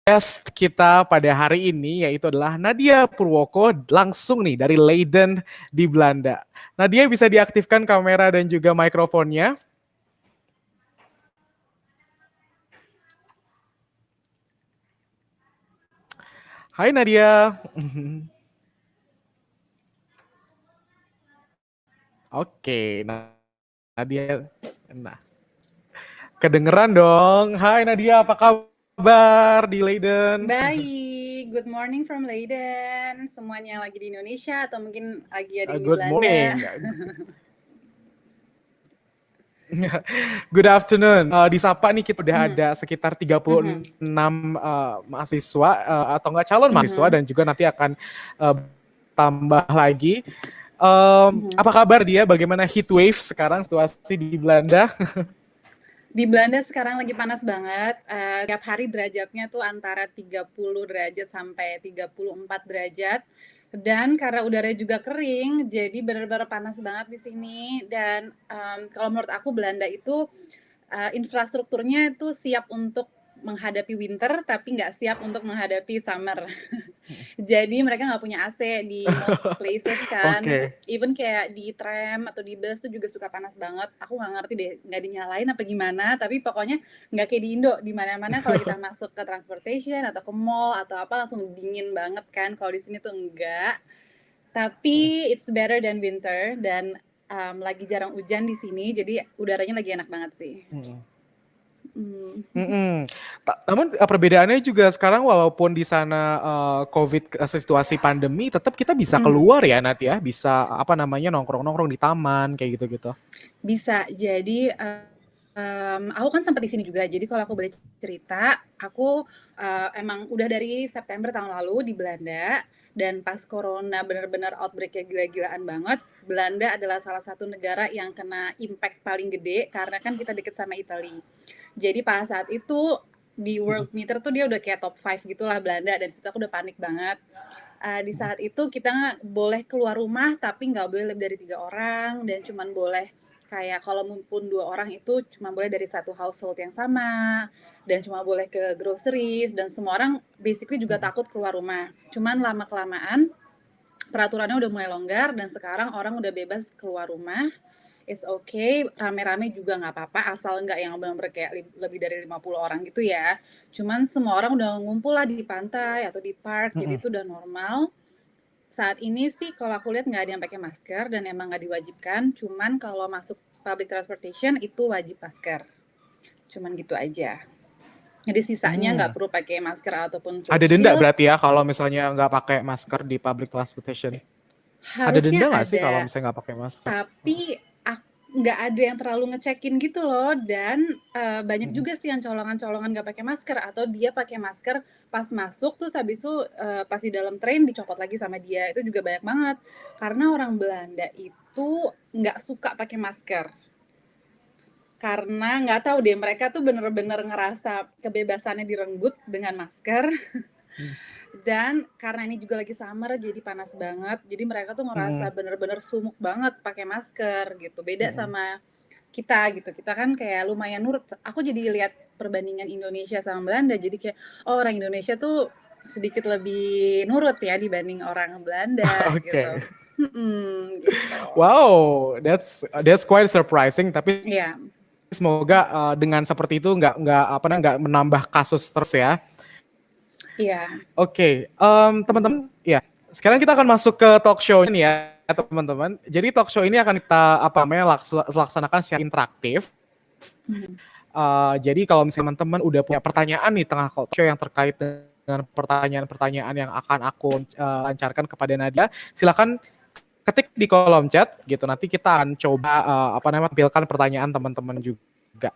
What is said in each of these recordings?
Guest kita pada hari ini yaitu adalah Nadia Purwoko langsung nih dari Leiden di Belanda. Nadia bisa diaktifkan kamera dan juga mikrofonnya. Hai Nadia. Oke, Nadia. Nah, kedengeran dong. Hai Nadia, apa kabar di Leiden? Baik, good morning from Leiden. Semuanya lagi di Indonesia atau mungkin lagi ada di Good Belanda. morning. Good afternoon. Di Sapa nih kita udah ada sekitar 36 mahasiswa atau enggak calon mahasiswa dan juga nanti akan tambah lagi. Apa kabar dia? Bagaimana heat wave sekarang situasi di Belanda? Di Belanda sekarang lagi panas banget. Tiap hari derajatnya tuh antara 30 derajat sampai 34 derajat. Dan karena udaranya juga kering, jadi benar-benar panas banget di sini. Dan kalau menurut aku Belanda itu infrastrukturnya itu siap untuk menghadapi winter, tapi nggak siap untuk menghadapi summer. Jadi mereka nggak punya AC di most places kan. Oke. Even kayak di tram atau di bus tuh juga suka panas banget. Aku nggak ngerti deh, nggak dinyalain apa gimana. Tapi pokoknya nggak kayak di Indo. Di mana-mana kalau kita masuk ke transportation atau ke mall atau apa langsung dingin banget kan. Kalau di sini tuh enggak. Tapi it's better than winter dan lagi jarang hujan di sini. Jadi udaranya lagi enak banget sih. Namun perbedaannya juga sekarang walaupun di sana COVID situasi pandemi, tetap kita bisa keluar ya Nat ya, bisa apa namanya nongkrong-nongkrong di taman kayak gitu-gitu. Bisa. Jadi aku kan sempat di sini juga. Jadi kalau aku boleh cerita, aku emang udah dari September tahun lalu di Belanda dan pas corona benar-benar outbreak-nya gila-gilaan banget. Belanda adalah salah satu negara yang kena impact paling gede karena kan kita deket sama Italy. Jadi pas saat itu di World Meter tuh dia udah kayak top 5 gitulah Belanda dan situ aku udah panik banget. Di saat itu kita boleh keluar rumah tapi nggak boleh lebih dari 3 orang dan cuman boleh kayak kalau pun 2 orang itu cuma boleh dari satu household yang sama dan cuma boleh ke groceries dan semua orang basically juga takut keluar rumah. Cuman lama-kelamaan peraturannya udah mulai longgar dan sekarang orang udah bebas keluar rumah. It's okay, rame-rame juga nggak apa-apa asal nggak yang benar-benar kayak lebih dari 50 orang gitu ya. Cuman semua orang udah ngumpul lah di pantai atau di park, jadi itu udah normal. Saat ini sih kalau aku lihat nggak ada yang pakai masker dan emang nggak diwajibkan. Cuman kalau masuk public transportation itu wajib masker. Cuman gitu aja. Jadi sisanya nggak perlu pakai masker ataupun face Ada denda shield. berarti ya kalau misalnya nggak pakai masker di public transportation? Ada Harusnya denda nggak sih kalau ada, misalnya nggak pakai masker? tapi nggak ada yang terlalu ngecekin gitu loh. Dan banyak juga sih yang colongan-colongan nggak pakai masker atau dia pakai masker pas masuk terus habis itu pas di dalam train dicopot lagi sama dia. Itu juga banyak banget karena orang Belanda itu nggak suka pakai masker karena nggak tahu deh mereka tuh bener-bener ngerasa kebebasannya direnggut dengan masker. Dan karena ini juga lagi summer jadi panas banget, jadi mereka tuh ngerasa bener-bener sumuk banget pakai masker gitu. Beda sama kita gitu, kita kan kayak lumayan nurut. Aku jadi lihat perbandingan Indonesia sama Belanda, jadi kayak oh orang Indonesia tuh sedikit lebih nurut ya dibanding orang Belanda gitu. Oke. Gitu. Wow, that's quite surprising. Tapi Iya. semoga dengan seperti itu nggak menambah kasus terus ya. Iya. Oke, teman-teman, ya. Sekarang kita akan masuk ke talk show ini ya, teman-teman. Jadi talk show ini akan kita laksanakan secara interaktif. Jadi kalau misalnya teman-teman udah punya pertanyaan nih tengah talk show yang terkait dengan pertanyaan-pertanyaan yang akan aku lancarkan kepada Nadia, silakan ketik di kolom chat gitu. Nanti kita akan coba tampilkan pertanyaan teman-teman juga.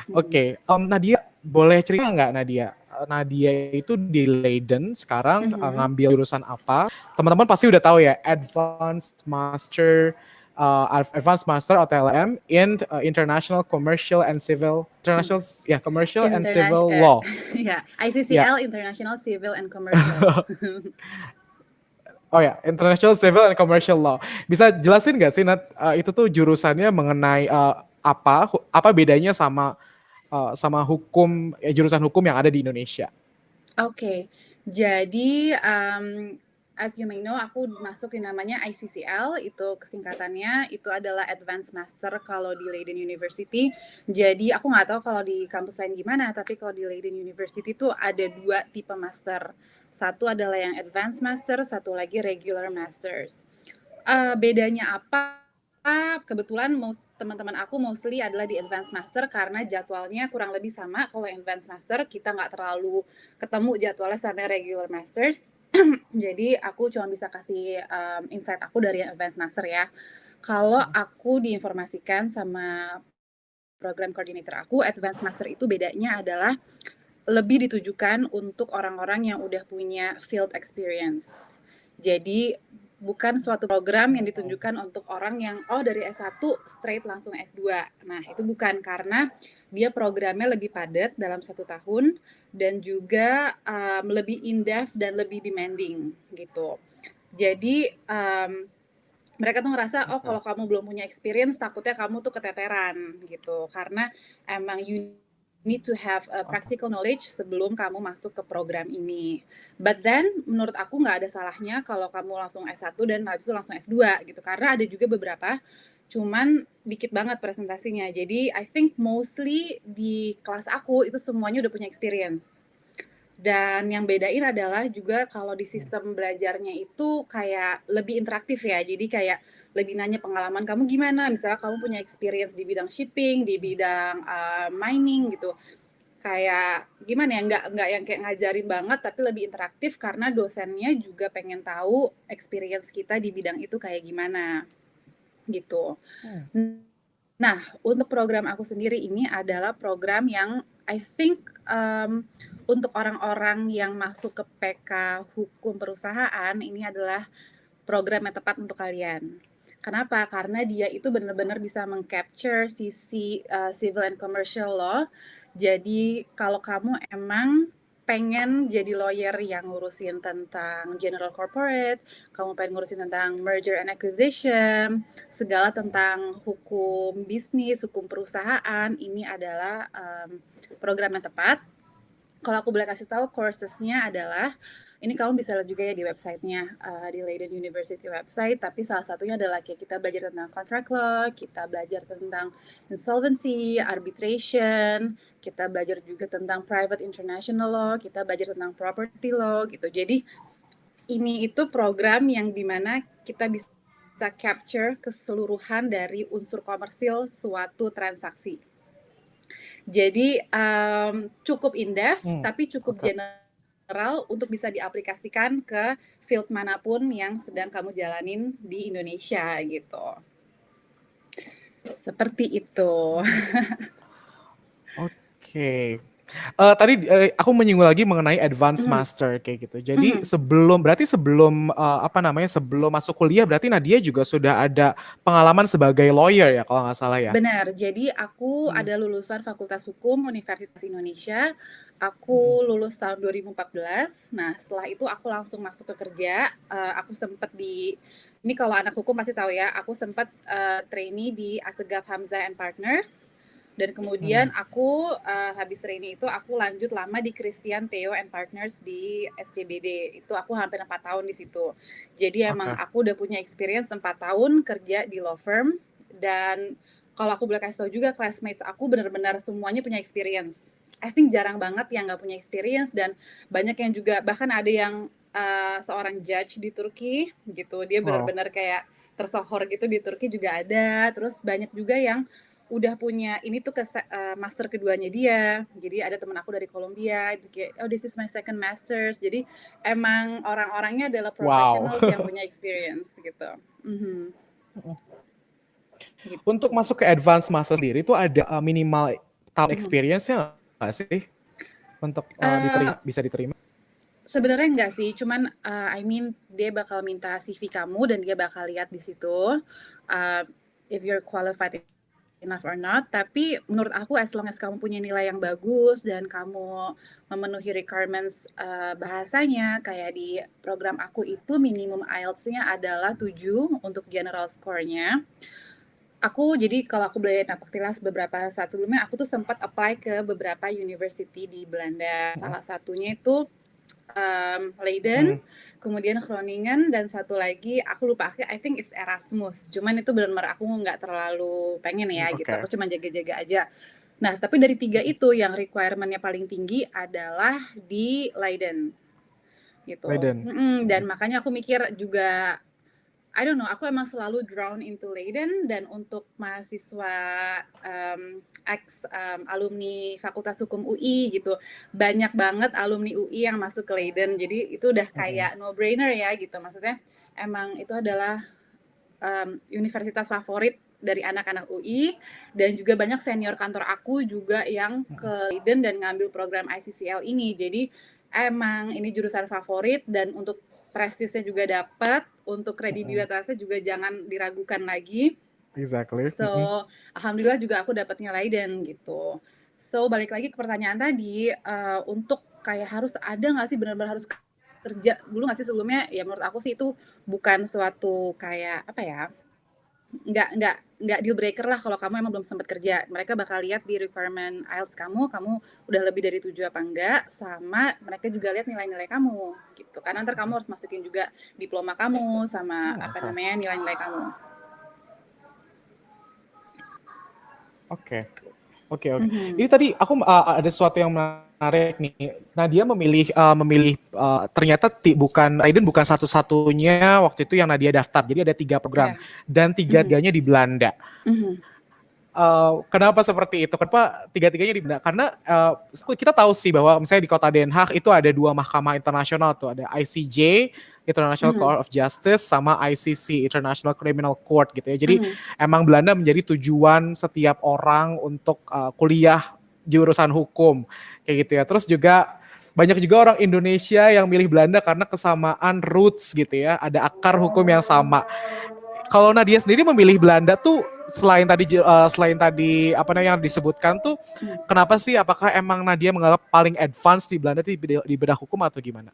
Oke, Nadia boleh cerita nggak Nadia? Nadia itu di Leiden sekarang ngambil jurusan apa? Teman-teman pasti udah tahu ya, Advanced Master atau LM in International Commercial and Civil Law. Ya, ICCL International Civil and Commercial. Oh ya, International Civil and Commercial Law. Bisa jelasin nggak sih Nat, itu tuh jurusannya mengenai apa bedanya sama hukum jurusan hukum yang ada di Indonesia? Oke, jadi, as you may know, aku masuk di namanya ICCL, itu kesingkatannya, itu adalah Advanced Master kalau di Leiden University. Jadi aku nggak tahu kalau di kampus lain gimana, tapi kalau di Leiden University itu ada 2 tipe master. Satu adalah yang Advanced Master, satu lagi Regular Masters. Bedanya apa? Kebetulan teman-teman aku mostly adalah di Advanced Master karena jadwalnya kurang lebih sama. Kalau yang Advanced Master kita nggak terlalu ketemu jadwalnya sama Regular Masters. Jadi aku cuma bisa kasih insight aku dari Advanced Master ya. Kalau aku diinformasikan sama program coordinator aku, Advanced Master itu bedanya adalah lebih ditujukan untuk orang-orang yang udah punya field experience. Jadi bukan suatu program yang ditunjukkan untuk orang yang dari S1 straight langsung S2. Nah, itu bukan, karena dia programnya lebih padat dalam 1 tahun dan juga lebih in-depth dan lebih demanding gitu. Jadi mereka tuh ngerasa, kalau kamu belum punya experience takutnya kamu tuh keteteran gitu. Karena emang you need to have a practical knowledge sebelum kamu masuk ke program ini. But then menurut aku nggak ada salahnya kalau kamu langsung S1 dan habis itu langsung S2 gitu. Karena ada juga beberapa, cuman dikit banget presentasinya. Jadi I think mostly di kelas aku itu semuanya udah punya experience. Dan yang bedain adalah juga kalau di sistem belajarnya itu kayak lebih interaktif ya. Jadi kayak lebih nanya pengalaman kamu gimana, misalnya kamu punya experience di bidang shipping, di bidang mining gitu. Kayak gimana ya, nggak yang kayak ngajarin banget, tapi lebih interaktif karena dosennya juga pengen tahu experience kita di bidang itu kayak gimana gitu. Nah, untuk program aku sendiri ini adalah program yang I think untuk orang-orang yang masuk ke PK Hukum Perusahaan, ini adalah program yang tepat untuk kalian. Kenapa? Karena dia itu benar-benar bisa meng-capture sisi civil and commercial law. Jadi kalau kamu emang pengen jadi lawyer yang ngurusin tentang general corporate, kamu pengen ngurusin tentang merger and acquisition, segala tentang hukum bisnis, hukum perusahaan, ini adalah program yang tepat. Kalau aku boleh kasih tahu, courses-nya adalah, ini kamu bisa lihat juga ya di website-nya, di Leiden University website, tapi salah satunya adalah kayak kita belajar tentang contract law, kita belajar tentang insolvency, arbitration, kita belajar juga tentang private international law, kita belajar tentang property law gitu. Jadi ini itu program yang dimana kita bisa capture keseluruhan dari unsur komersil suatu transaksi. Jadi cukup in-depth, tapi cukup general untuk bisa diaplikasikan ke field manapun yang sedang kamu jalanin di Indonesia gitu. Seperti itu. Oke. Tadi aku menyinggung lagi mengenai advance master kayak gitu. Jadi berarti sebelum sebelum masuk kuliah berarti Nadia juga sudah ada pengalaman sebagai lawyer ya kalau nggak salah ya? Benar, jadi aku ada lulusan Fakultas Hukum Universitas Indonesia. Aku lulus tahun 2014. Nah, setelah itu aku langsung masuk ke kerja. Aku sempat ini kalau anak hukum pasti tahu ya, aku sempat trainee di Assegaf Hamzah and Partners. Dan kemudian aku habis trainee itu aku lanjut lama di Christian Theo and Partners di SCBD. Itu aku hampir 4 tahun di situ. Jadi emang aku udah punya experience 4 tahun kerja di law firm. Dan kalau aku boleh kasih tahu juga, classmates aku benar-benar semuanya punya experience. I think jarang banget yang nggak punya experience, dan banyak yang juga, bahkan ada yang seorang judge di Turki gitu, dia benar-benar kayak tersohor gitu di Turki juga ada. Terus banyak juga yang udah punya ini tuh master keduanya dia. Jadi ada teman aku dari Kolombia, kayak, oh this is my second masters. Jadi emang orang-orangnya adalah professionals yang punya experience gitu. Gitu. Untuk masuk ke advance master sendiri itu ada minimal tahun experience-nya nggak sih untuk bisa diterima? Sebenarnya enggak sih, cuman I mean dia bakal minta CV kamu dan dia bakal lihat di situ if you're qualified enough or not. Tapi menurut aku as long as kamu punya nilai yang bagus dan kamu memenuhi requirements bahasanya, kayak di program aku itu minimum IELTS-nya adalah 7 untuk general score-nya. Jadi kalau aku boleh napak tilas beberapa saat sebelumnya, aku tuh sempat apply ke beberapa university di Belanda. Salah satunya itu Leiden, kemudian Groningen, dan satu lagi aku lupa, I think it's Erasmus. Cuman itu benar-benar aku nggak terlalu pengen ya gitu. Oke. Aku cuma jaga-jaga aja. Nah, tapi dari 3 itu yang requirement-nya paling tinggi adalah di Leiden gitu. Leiden. Dan makanya aku mikir juga, I don't know, aku emang selalu drawn into Leiden, dan untuk mahasiswa alumni Fakultas Hukum UI gitu, banyak banget alumni UI yang masuk ke Leiden, jadi itu udah kayak no brainer ya gitu. Maksudnya emang itu adalah universitas favorit dari anak-anak UI, dan juga banyak senior kantor aku juga yang ke Leiden dan ngambil program ICCL ini. Jadi emang ini jurusan favorit, dan untuk prestisnya juga dapat, untuk kredibilitasnya juga jangan diragukan lagi. Exactly. So, alhamdulillah juga aku dapatnya Leiden gitu. So, balik lagi ke pertanyaan tadi, untuk kayak harus ada nggak sih, benar-benar harus kerja dulu nggak sih sebelumnya? Ya menurut aku sih itu bukan suatu kayak apa ya, nggak deal breaker lah kalau kamu emang belum sempat kerja. Mereka bakal lihat di requirement IELTS kamu udah lebih dari 7 apa enggak, sama mereka juga lihat nilai-nilai kamu gitu. Karena ntar kamu harus masukin juga diploma kamu sama nilai-nilai kamu. Oke. Ini tadi aku ada sesuatu yang menarik nih. Nadia memilih ternyata bukan Leiden bukan satu-satunya waktu itu yang Nadia daftar. Jadi ada 3 program dan 3-tiganya di Belanda. Kenapa seperti itu? Kenapa 3-tiganya di Belanda? Karena kita tahu sih bahwa misalnya di kota Den Haag itu ada 2 mahkamah internasional tuh, ada ICJ International Court of Justice sama ICC International Criminal Court gitu ya. Jadi emang Belanda menjadi tujuan setiap orang untuk kuliah jurusan hukum kayak gitu ya. Terus juga banyak juga orang Indonesia yang milih Belanda karena kesamaan roots gitu ya. Ada akar hukum yang sama. Kalau Nadia sendiri memilih Belanda tuh selain tadi apa namanya yang disebutkan tuh, kenapa sih? Apakah emang Nadia menganggap paling advance di Belanda di bidang hukum atau gimana?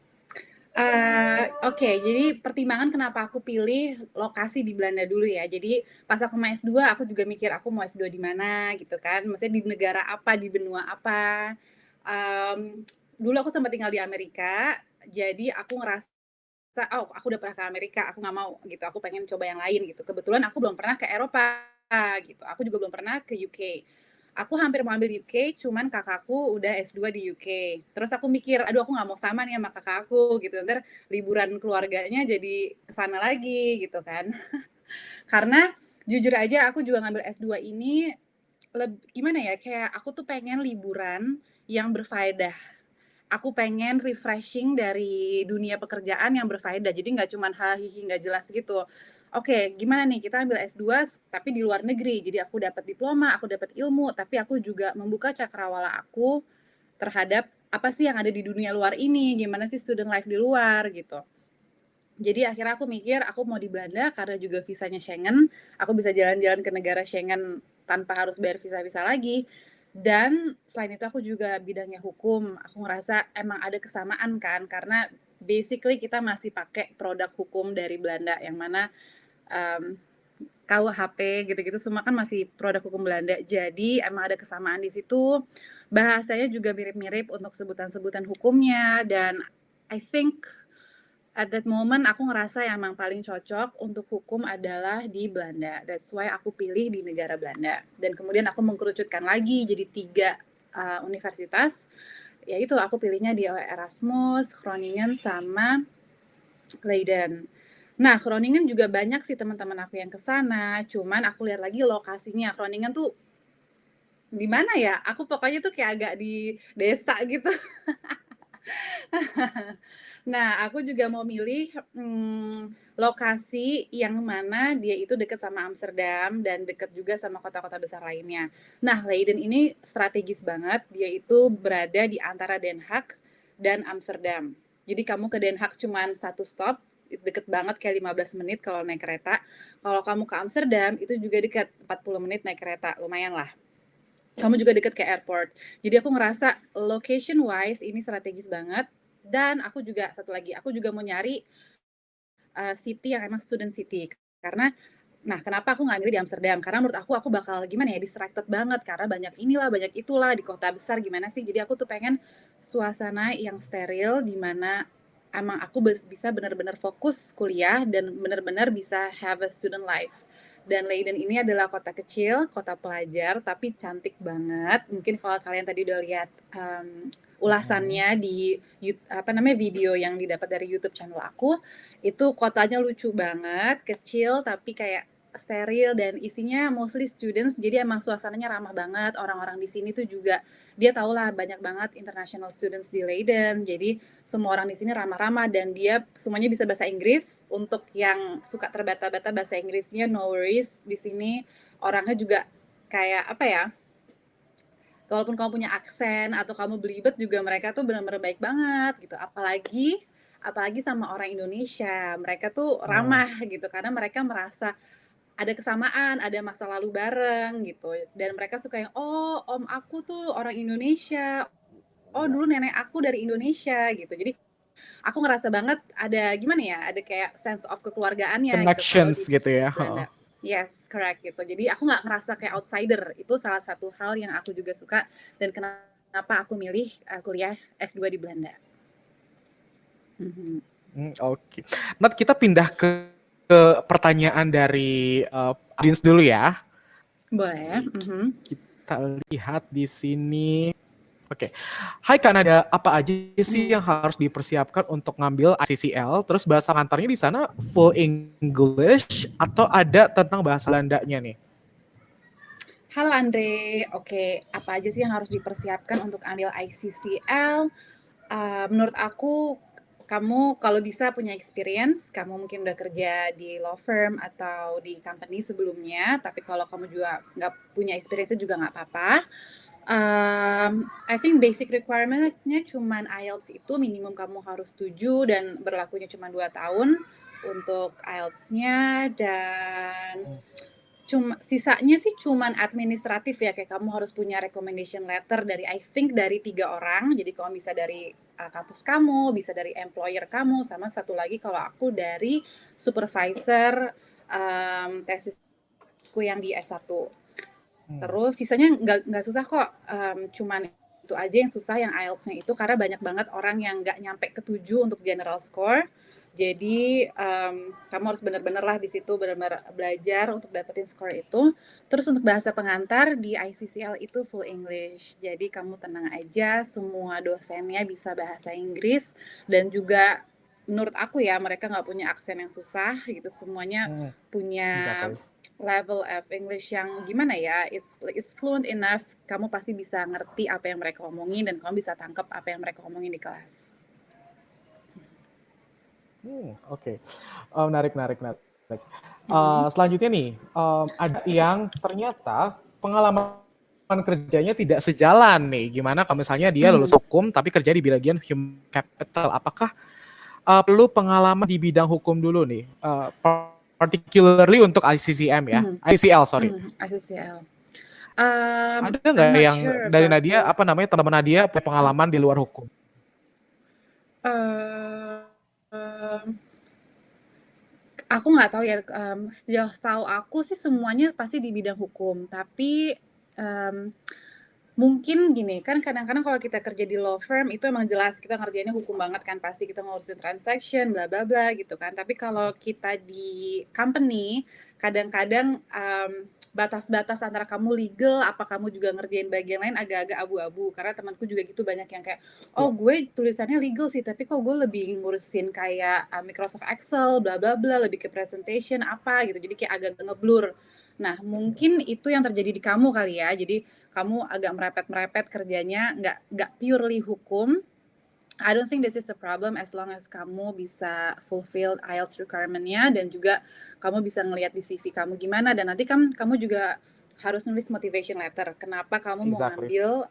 Oke, jadi pertimbangan kenapa aku pilih lokasi di Belanda dulu ya. Jadi pas aku mau S2 aku juga mikir aku mau S2 di mana gitu kan. Maksudnya di negara apa, di benua apa. Dulu aku sempat tinggal di Amerika, jadi aku ngerasa aku udah pernah ke Amerika, aku nggak mau gitu. Aku pengen coba yang lain gitu. Kebetulan aku belum pernah ke Eropa gitu. Aku juga belum pernah ke UK. Aku hampir mau ambil UK, cuman kakakku udah S2 di UK. Terus aku mikir, aduh aku nggak mau sama nih sama kakak aku gitu. Ntar liburan keluarganya jadi kesana lagi gitu kan. Karena jujur aja aku juga ngambil S2 ini gimana ya, kayak aku tuh pengen liburan yang berfaedah. Aku pengen refreshing dari dunia pekerjaan yang berfaedah. Jadi nggak cuman hahihi nggak jelas gitu. Oke, gimana nih kita ambil S2 tapi di luar negeri. Jadi aku dapat diploma, aku dapat ilmu, tapi aku juga membuka cakrawala aku terhadap apa sih yang ada di dunia luar ini, gimana sih student life di luar gitu. Jadi akhirnya aku mikir aku mau di Belanda karena juga visanya Schengen, aku bisa jalan-jalan ke negara Schengen tanpa harus bayar visa-visa lagi. Dan selain itu aku juga bidangnya hukum, aku ngerasa emang ada kesamaan kan, karena basically kita masih pakai produk hukum dari Belanda, yang mana KUHP gitu-gitu semua kan masih produk hukum Belanda. Jadi emang ada kesamaan di situ. Bahasanya juga mirip-mirip untuk sebutan-sebutan hukumnya, dan I think at that moment aku ngerasa yang emang paling cocok untuk hukum adalah di Belanda. That's why aku pilih di negara Belanda. Dan kemudian aku mengkerucutkan lagi jadi 3 universitas. Yaitu aku pilihnya di Erasmus, Groningen, sama Leiden. Nah, Groningen juga banyak sih teman-teman aku yang kesana. Cuman aku lihat lagi lokasinya. Groningen tuh di mana ya? Aku pokoknya tuh kayak agak di desa gitu. Nah, aku juga mau milih lokasi yang mana dia itu dekat sama Amsterdam dan dekat juga sama kota-kota besar lainnya. Nah, Leiden ini strategis banget. Dia itu berada di antara Den Haag dan Amsterdam. Jadi kamu ke Den Haag cuman 1 stop, deket banget kayak 15 menit kalau naik kereta. Kalau kamu ke Amsterdam itu juga dekat 40 menit naik kereta, lumayan lah. Kamu juga deket ke airport. Jadi aku ngerasa location wise ini strategis banget. Dan aku juga satu lagi, aku juga mau nyari city yang emang student city. Karena kenapa aku nggak milih di Amsterdam? Karena menurut aku bakal gimana ya, distracted banget karena banyak inilah, banyak itulah di kota besar, gimana sih? Jadi aku tuh pengen suasana yang steril di mana emang aku bisa benar-benar fokus kuliah dan benar-benar bisa have a student life. Dan Leiden ini adalah kota kecil, kota pelajar, tapi cantik banget. Mungkin kalau kalian tadi udah lihat ulasannya di video yang didapat dari YouTube channel aku, itu kotanya lucu banget, kecil tapi kayak steril dan isinya mostly students, jadi emang suasananya ramah banget. Orang-orang di sini tuh juga dia tahu lah banyak banget international students di Leiden, jadi semua orang di sini ramah-ramah dan dia semuanya bisa bahasa Inggris. Untuk yang suka terbata-bata bahasa Inggrisnya, no worries, di sini orangnya juga kayak apa ya, walaupun kamu punya aksen atau kamu belibet juga mereka tuh benar-benar baik banget gitu. Apalagi sama orang Indonesia, mereka tuh ramah gitu karena mereka merasa ada kesamaan, ada masa lalu bareng gitu. Dan mereka suka yang, oh om aku tuh orang Indonesia, oh dulu nenek aku dari Indonesia gitu. Jadi aku ngerasa banget ada gimana ya, ada kayak sense of kekeluargaannya gitu kalau Connections di gitu ya. Belanda. Yes, correct gitu. Jadi aku nggak ngerasa kayak outsider. Itu salah satu hal yang aku juga suka dan kenapa aku milih kuliah S2 di Belanda. Oke. Nat, kita pindah ke pertanyaan dari audiens dulu ya. Boleh. Kita lihat di sini. Oke. Hai Kak Nada, apa aja sih yang harus dipersiapkan untuk ngambil ICCL? Terus bahasa kantornya di sana full English atau ada tentang bahasa Belandanya nih? Halo Andre, oke, apa aja sih yang harus dipersiapkan untuk ambil ICCL? Menurut aku, kamu kalau bisa punya experience, kamu mungkin udah kerja di law firm atau di company sebelumnya, tapi kalau kamu juga nggak punya experience juga nggak apa-apa. I think basic requirements-nya cuman IELTS itu minimum kamu harus 7 dan berlakunya cuma 2 tahun untuk IELTS-nya, dan sisanya sih cuman administratif ya, kayak kamu harus punya recommendation letter dari I think dari 3 orang. Jadi kalau bisa dari kampus kamu, bisa dari employer kamu, sama satu lagi kalau aku dari supervisor tesisku yang di S1. Terus sisanya nggak susah kok, cuman itu aja yang susah, yang IELTS-nya itu, karena banyak banget orang yang nggak nyampe ke 7 untuk general score. Jadi kamu harus benar-benar lah di situ benar-benar belajar untuk dapetin score itu. Terus untuk bahasa pengantar di ICCL itu full English. Jadi kamu tenang aja, semua dosennya bisa bahasa Inggris dan juga menurut aku ya mereka nggak punya aksen yang susah gitu. Semuanya punya level of English yang gimana ya, it's fluent enough, kamu pasti bisa ngerti apa yang mereka omongin dan kamu bisa tangkap apa yang mereka omongin di kelas. Oke. Menarik. Selanjutnya nih, ada yang ternyata pengalaman kerjanya tidak sejalan nih. Gimana kalau misalnya dia lulus hukum tapi kerja di bagian human capital, apakah perlu pengalaman di bidang hukum dulu nih? Particularly untuk ICCM ya, ICCL sorry. ICCL. Ada nggak yang dari Nadia, apa namanya, teman Nadia pengalaman di luar hukum? Aku nggak tahu ya, setahu aku sih semuanya pasti di bidang hukum, tapi mungkin gini, kan kadang-kadang kalau kita kerja di law firm itu emang jelas kita ngerjainnya hukum banget kan, pasti kita ngurusin transaction, bla bla bla gitu kan. Tapi kalau kita di company, kadang-kadang batas-batas antara kamu legal, apa kamu juga ngerjain bagian lain agak-agak abu-abu. Karena temanku juga gitu banyak yang kayak, oh gue tulisannya legal sih, tapi kok gue lebih ngurusin kayak Microsoft Excel, bla bla bla, lebih ke presentation apa gitu. Jadi kayak agak ngeblur. Nah, mungkin itu yang terjadi di kamu kali ya. Jadi kamu agak merepet-merepet kerjanya, nggak purely hukum. I don't think this is a problem as long as kamu bisa fulfill IELTS requirement-nya dan juga kamu bisa ngelihat di CV kamu gimana, dan nanti kan kamu juga harus nulis motivation letter. Kenapa kamu mau ngambil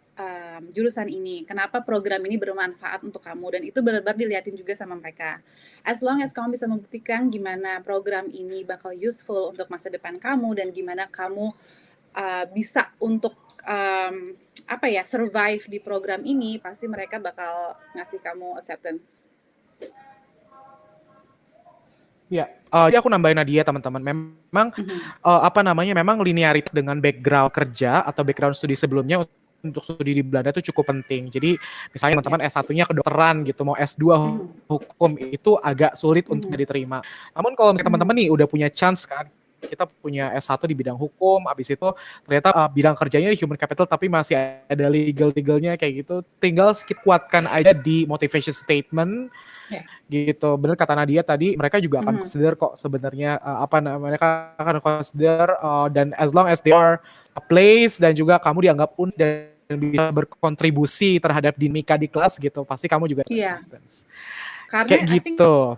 jurusan ini? Kenapa program ini bermanfaat untuk kamu? Dan itu benar-benar dilihatin juga sama mereka. As long as kamu bisa membuktikan gimana program ini bakal useful untuk masa depan kamu dan gimana kamu bisa untuk survive di program ini, pasti mereka bakal ngasih kamu acceptance. Ya, jadi aku nambahin Nadia teman-teman. Memang memang linearitas dengan background kerja atau background studi sebelumnya untuk studi di Belanda itu cukup penting. Jadi misalnya teman-teman S1-nya kedokteran gitu, mau S2 Mhm. hukum itu agak sulit untuk Mhm. diterima. Namun kalau misalnya teman-teman Mhm. nih udah punya chance kan, kita punya S1 di bidang hukum, habis itu ternyata bidang kerjanya di human capital tapi masih ada legal-legalnya kayak gitu, tinggal sedikit kuatkan aja di motivation statement Ya. gitu. Bener kata Nadia tadi, mereka juga akan Mhm. consider kok sebenarnya mereka akan consider dan as long as they are a place dan juga kamu dianggap unik dan bisa berkontribusi terhadap dinamika di kelas gitu, pasti kamu juga Iya. acceptance. Kayak Karena I think gitu.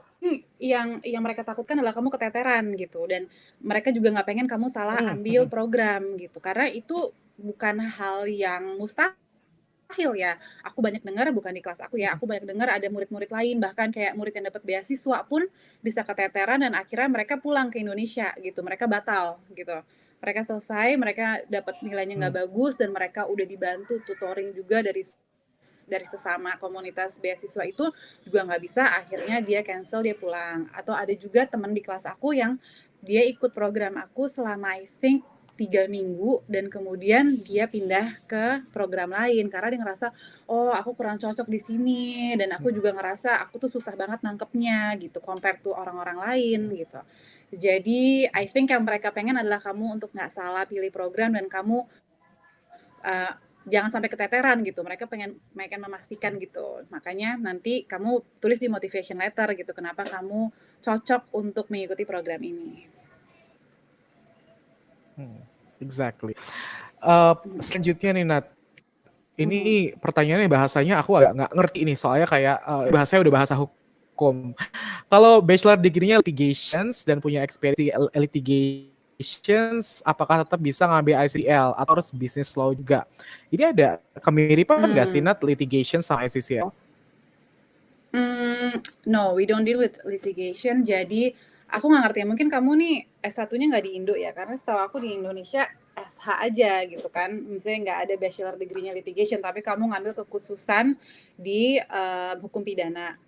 yang mereka takutkan adalah kamu keteteran gitu, dan mereka juga nggak pengen kamu salah ambil Mhm. program gitu, karena itu bukan hal yang mustahil ya. Aku banyak dengar, bukan di kelas aku ya, aku banyak dengar ada murid-murid lain, bahkan kayak murid yang dapat beasiswa pun bisa keteteran dan akhirnya mereka pulang ke Indonesia gitu, mereka batal gitu. Mereka selesai, mereka dapat nilainya Hmm. nggak bagus dan mereka udah dibantu tutoring juga dari sesama komunitas beasiswa itu juga nggak bisa, akhirnya dia cancel, dia pulang. Atau ada juga teman di kelas aku yang dia ikut program aku selama I think 3 minggu dan kemudian dia pindah ke program lain karena dia ngerasa, "Oh, aku kurang cocok di sini dan aku juga ngerasa aku tuh susah banget nangkepnya," gitu, compare to orang-orang lain gitu. Jadi I think yang mereka pengen adalah kamu untuk nggak salah pilih program dan kamu jangan sampai keteteran gitu. Mereka pengen memastikan gitu. Makanya nanti kamu tulis di motivation letter gitu, kenapa kamu cocok untuk mengikuti program ini. Exactly. Mhm. Selanjutnya nih Nat, ini Mhm. pertanyaannya bahasanya aku agak nggak ngerti nih, soalnya kayak bahasanya udah bahasa hukum. Kalau bachelor degree-nya litigations dan punya experience di litigations, apakah tetap bisa ngambil ICCL atau harus business law juga? Ini ada kemiripan nggak sih Mmm. Nat, litigation sama ICCL? No, we don't deal with litigation. Jadi aku nggak ngerti ya, mungkin kamu nih S1-nya nggak di Indo ya, karena setahu aku di Indonesia SH aja gitu kan, misalnya nggak ada bachelor degree-nya litigation, tapi kamu ngambil kekhususan di hukum pidana.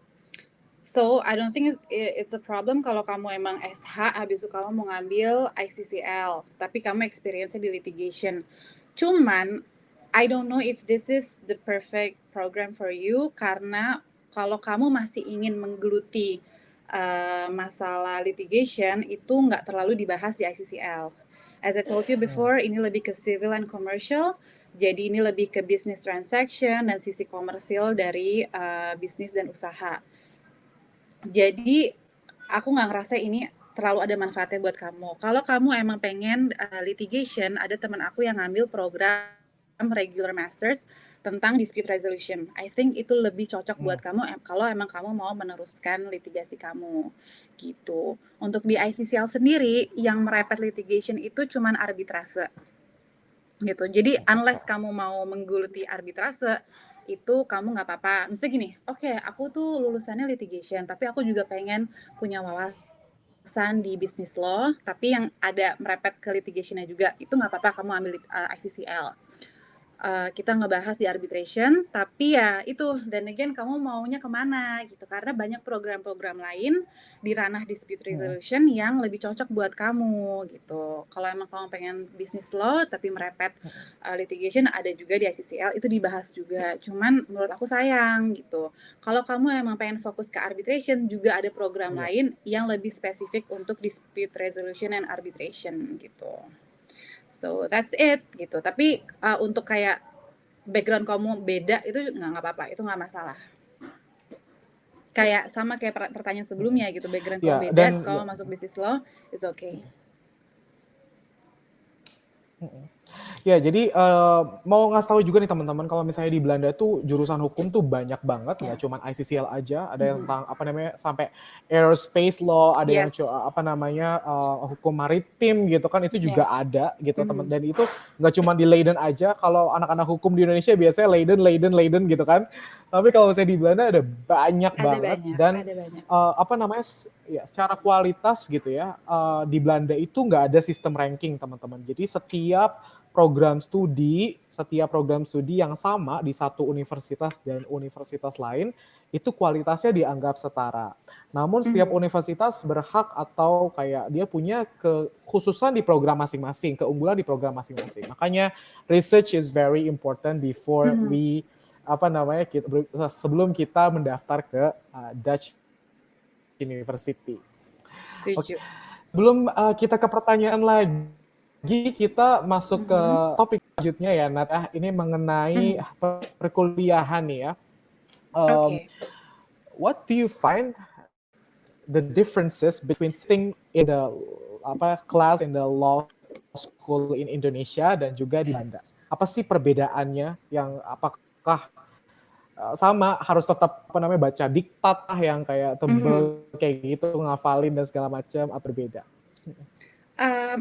So I don't think it's a problem kalau kamu emang SH habis itu kamu mau ngambil ICCL, tapi kamu experience-nya di litigation. Cuman I don't know if this is the perfect program for you karena kalau kamu masih ingin menggeluti masalah litigation itu nggak terlalu dibahas di ICCL. As I told you before, ini lebih ke civil and commercial. Jadi ini lebih ke business transaction dan sisi komersil dari bisnis dan usaha. Jadi aku nggak ngerasa ini terlalu ada manfaatnya buat kamu. Kalau kamu emang pengen litigation, ada teman aku yang ngambil program regular masters tentang dispute resolution. I think itu lebih cocok buat kamu kalau emang kamu mau meneruskan litigasi kamu gitu. Untuk di ICCL sendiri yang merepet litigation itu cuman arbitrase gitu. Jadi unless kamu mau menggeluti arbitrase, itu kamu nggak apa-apa. Misalnya gini, oke, aku tuh lulusannya litigation, tapi aku juga pengen punya wawasan di business law, tapi yang ada merepet ke litigation-nya juga. Itu nggak apa-apa kamu ambil ICCL. Kita ngebahas di arbitration, tapi ya itu, then again kamu maunya kemana gitu, karena banyak program-program lain di ranah dispute resolution yang lebih cocok buat kamu gitu. Kalau emang kamu pengen business law tapi merepet litigation, ada juga di ICCL, itu dibahas juga. Cuman menurut aku sayang gitu. Kalau kamu emang pengen fokus ke arbitration, juga ada program lain yang lebih spesifik untuk dispute resolution and arbitration gitu. So that's it gitu. Tapi untuk kayak background kamu beda itu nggak apa-apa, itu nggak masalah. Kayak sama kayak pertanyaan sebelumnya gitu, background kamu Ya, beda, terus dan kamu masuk business law, it's okay. ya, jadi mau ngasih tahu juga nih teman-teman kalau misalnya di Belanda tuh jurusan hukum tuh banyak banget, nggak Ya. cuma ICCL aja, ada yang tentang apa namanya sampai aerospace law, ada yang Yes. apa namanya hukum maritim gitu kan, itu juga ada gitu teman. Dan itu nggak cuma di Leiden aja, kalau anak-anak hukum di Indonesia biasanya Leiden gitu kan. Tapi kalau misalnya di Belanda ada banyak banget dan ada banyak. apa namanya ya secara kualitas gitu ya, di Belanda itu nggak ada sistem ranking teman-teman. Jadi setiap setiap program studi yang sama di satu universitas dan universitas lain itu kualitasnya dianggap setara. Namun setiap universitas berhak atau kayak dia punya kekhususan di program masing-masing, keunggulan di program masing-masing. Makanya research is very important before we sebelum kita mendaftar ke Dutch University. Setuju. Sebelum kita ke pertanyaan lagi, kita masuk ke topik selanjutnya ya, Nat. Ini mengenai perkuliahan nih ya. Oke. What do you find the differences between sitting in the class in the law school in Indonesia dan juga di Belanda? Apa sih perbedaannya? Yang apakah sama harus tetap baca diktat yang kayak tebel kayak gitu, ngafalin dan segala macam, atau berbeda?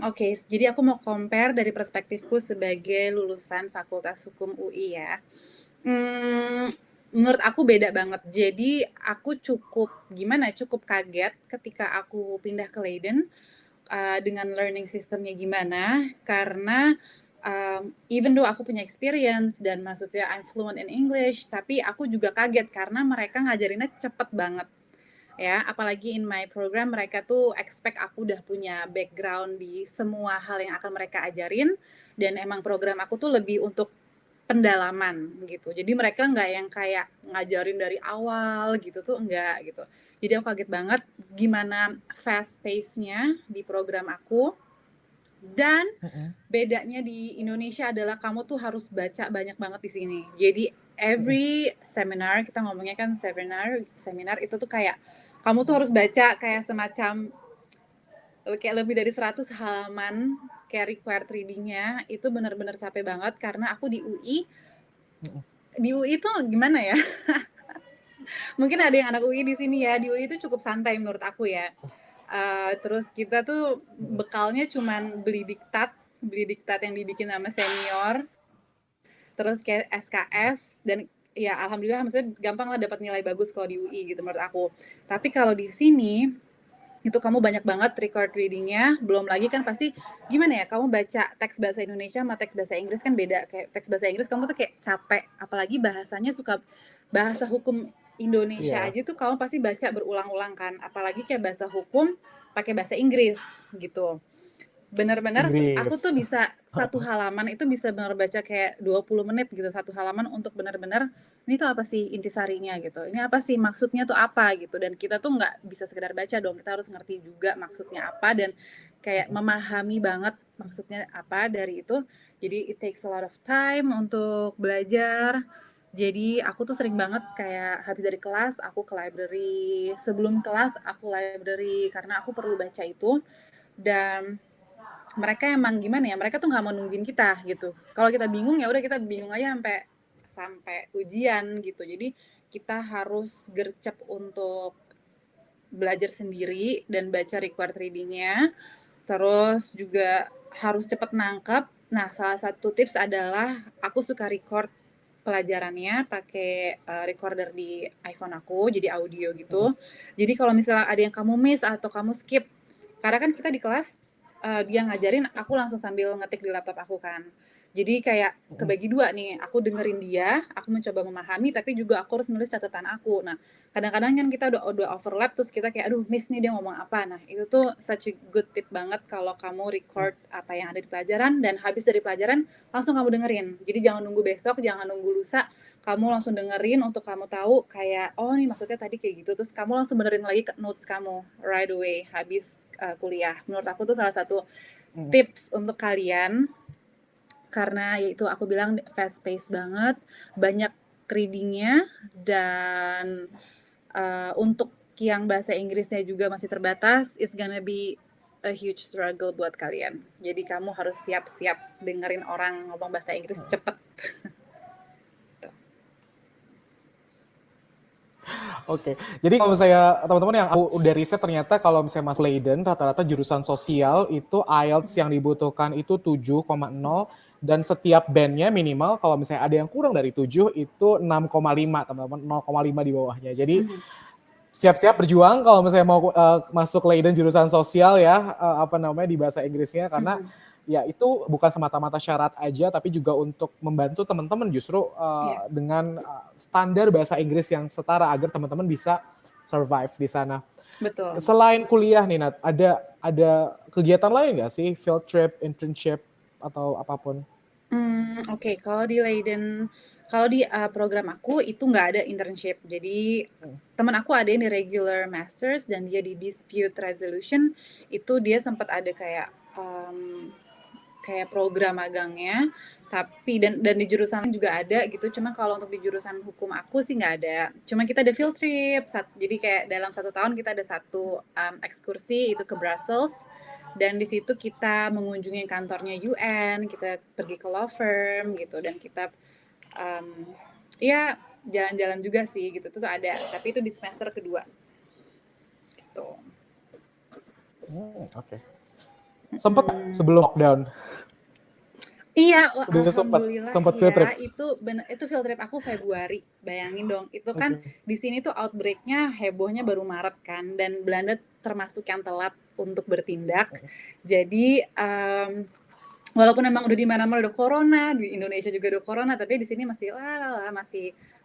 Oke, jadi aku mau compare dari perspektifku sebagai lulusan Fakultas Hukum UI ya. Menurut aku beda banget. Jadi aku cukup kaget ketika aku pindah ke Leiden dengan learning systemnya gimana, karena even though aku punya experience dan maksudnya I'm fluent in English, tapi aku juga kaget karena mereka ngajarinnya cepet banget. Ya, apalagi in my program mereka tuh expect aku udah punya background di semua hal yang akan mereka ajarin, dan emang program aku tuh lebih untuk pendalaman gitu. Jadi mereka nggak yang kayak ngajarin dari awal gitu tuh, enggak gitu. Jadi aku kaget banget gimana fast pace-nya di program aku. Dan bedanya di Indonesia adalah kamu tuh harus baca banyak banget di sini. Jadi every seminar, kita ngomongnya kan seminar itu tuh kayak kamu tuh harus baca kayak semacam kayak lebih dari 100 halaman kayak required reading-nya. Itu benar-benar capek banget karena aku di UI tuh gimana ya? Mungkin ada yang anak UI di sini ya. Di UI itu cukup santai menurut aku ya. Terus kita tuh bekalnya cuman beli diktat yang dibikin sama senior, terus kayak SKS, dan ya alhamdulillah maksudnya gampang lah dapat nilai bagus kalau di UI gitu menurut aku. Tapi kalau di sini itu kamu banyak banget record readingnya, belum lagi kan pasti gimana ya, kamu baca teks bahasa Indonesia sama teks bahasa Inggris kan beda. Kayak teks bahasa Inggris kamu tuh kayak capek, apalagi bahasanya bahasa hukum Indonesia aja tuh kamu pasti baca berulang-ulang kan, apalagi kayak bahasa hukum pakai bahasa Inggris gitu. Benar-benar aku tuh bisa satu halaman itu bisa benar baca kayak 20 menit gitu, satu halaman untuk benar-benar ini tuh apa sih intisarinya gitu, ini apa sih maksudnya tuh apa gitu. Dan kita tuh nggak bisa sekedar baca dong, kita harus ngerti juga maksudnya apa dan kayak memahami banget maksudnya apa dari itu. Jadi it takes a lot of time untuk belajar. Jadi aku tuh sering banget kayak habis dari kelas aku ke library, sebelum kelas aku library karena aku perlu baca itu. Dan mereka emang gimana ya, mereka tuh nggak mau nungguin kita gitu. Kalau kita bingung ya udah kita bingung aja sampai ujian gitu. Jadi kita harus gercep untuk belajar sendiri dan baca required reading-nya. Terus juga harus cepet nangkep. Nah, salah satu tips adalah aku suka record pelajarannya pakai recorder di iPhone aku, jadi audio gitu. Jadi kalau misalnya ada yang kamu miss atau kamu skip, karena kan kita di kelas dia ngajarin, aku langsung sambil ngetik di laptop aku kan. Jadi kayak kebagi dua nih, aku dengerin dia, aku mencoba memahami, tapi juga aku harus nulis catatan aku. Nah, kadang-kadang kan kita udah overlap, terus kita kayak, aduh miss nih dia ngomong apa. Nah, itu tuh such a good tip banget kalau kamu record apa yang ada di pelajaran, dan habis dari pelajaran, langsung kamu dengerin. Jadi jangan nunggu besok, jangan nunggu lusa, kamu langsung dengerin untuk kamu tahu kayak, oh nih maksudnya tadi kayak gitu, terus kamu langsung benerin lagi ke notes kamu right away habis kuliah. Menurut aku tuh salah satu tips untuk kalian, karena yaitu aku bilang fast pace banget, banyak readingnya, dan untuk yang bahasa Inggrisnya juga masih terbatas, it's gonna be a huge struggle buat kalian. Jadi kamu harus siap-siap dengerin orang ngomong bahasa Inggris cepet. Oke, jadi kalau misalnya teman-teman yang aku udah riset, ternyata kalau misalnya Mas Leiden rata-rata jurusan sosial itu IELTS yang dibutuhkan itu 7,0, dan setiap bandnya minimal kalau misalnya ada yang kurang dari 7 itu 6,5 teman-teman, 0,5 di bawahnya. Jadi siap-siap berjuang kalau misalnya mau masuk Leiden jurusan sosial ya, di bahasa Inggrisnya, karena ya itu bukan semata-mata syarat aja, tapi juga untuk membantu teman-teman justru Yes, dengan standar bahasa Inggris yang setara agar teman-teman bisa survive di sana. betul. Selain kuliah nih Nat, ada kegiatan lain nggak sih? Field trip, internship, atau apapun? Oke, kalau di, program aku itu nggak ada internship. Jadi, Hmm. teman aku ada yang di regular masters dan dia di dispute resolution, itu dia sempat ada kayak program magangnya, tapi dan di jurusan lain juga ada gitu, cuma kalau untuk di jurusan hukum aku sih nggak ada. Cuma kita ada field trip, jadi kayak dalam 1 tahun kita ada satu ekskursi itu ke Brussels, dan di situ kita mengunjungi kantornya UN, kita pergi ke law firm gitu, dan kita ya jalan-jalan juga sih gitu, itu tuh ada, tapi itu di semester kedua gitu. Oke. Sempet nggak sebelum lockdown? Iya, wah, Udah sempat alhamdulillah sempat field trip. ya, itu field trip aku Februari. Bayangin dong, itu kan Oke. di sini tuh outbreak-nya hebohnya baru Maret kan, dan Belanda termasuk yang telat untuk bertindak. Jadi walaupun emang udah di mana-mana udah corona, di Indonesia juga udah corona, tapi di sini masih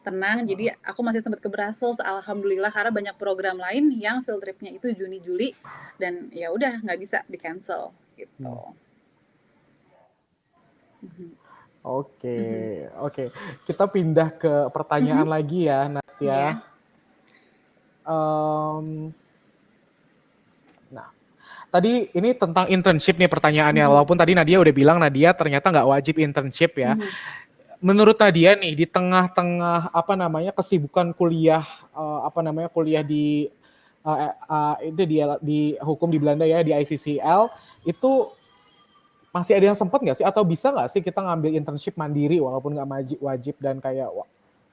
tenang. Jadi aku masih sempat ke Brussels, alhamdulillah, karena banyak program lain yang field trip-nya itu Juni Juli, dan ya udah nggak bisa di cancel gitu. Mhm. Oke, Mhm. oke. Kita pindah ke Mhm. pertanyaan lagi ya, Nat ya. Iya. Em, nah, tadi ini tentang internship nih pertanyaannya. Mhm. Walaupun tadi Nadia udah bilang Nadia ternyata nggak wajib internship ya. Mhm. Menurut Nadia nih di tengah-tengah apa namanya kesibukan kuliah apa namanya kuliah di itu di hukum di Belanda ya di ICCL itu masih ada yang sempat nggak sih atau bisa nggak sih kita ngambil internship mandiri walaupun nggak wajib dan kayak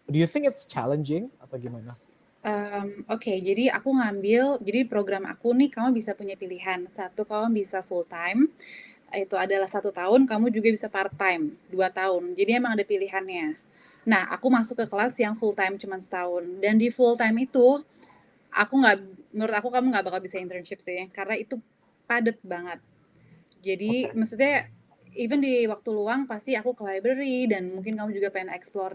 do you think it's challenging atau gimana? Oke, jadi aku jadi program aku nih kamu bisa punya pilihan. Satu, kamu bisa full time, itu adalah 1 tahun, kamu juga bisa part time, 2 tahun. Jadi emang ada pilihannya. Nah, aku masuk ke kelas yang full time cuma setahun. Dan di full time itu, aku nggak, menurut aku kamu nggak bakal bisa internship sih, karena itu padet banget. Jadi Oke. maksudnya even di waktu luang pasti aku ke library dan mungkin kamu juga pengen explore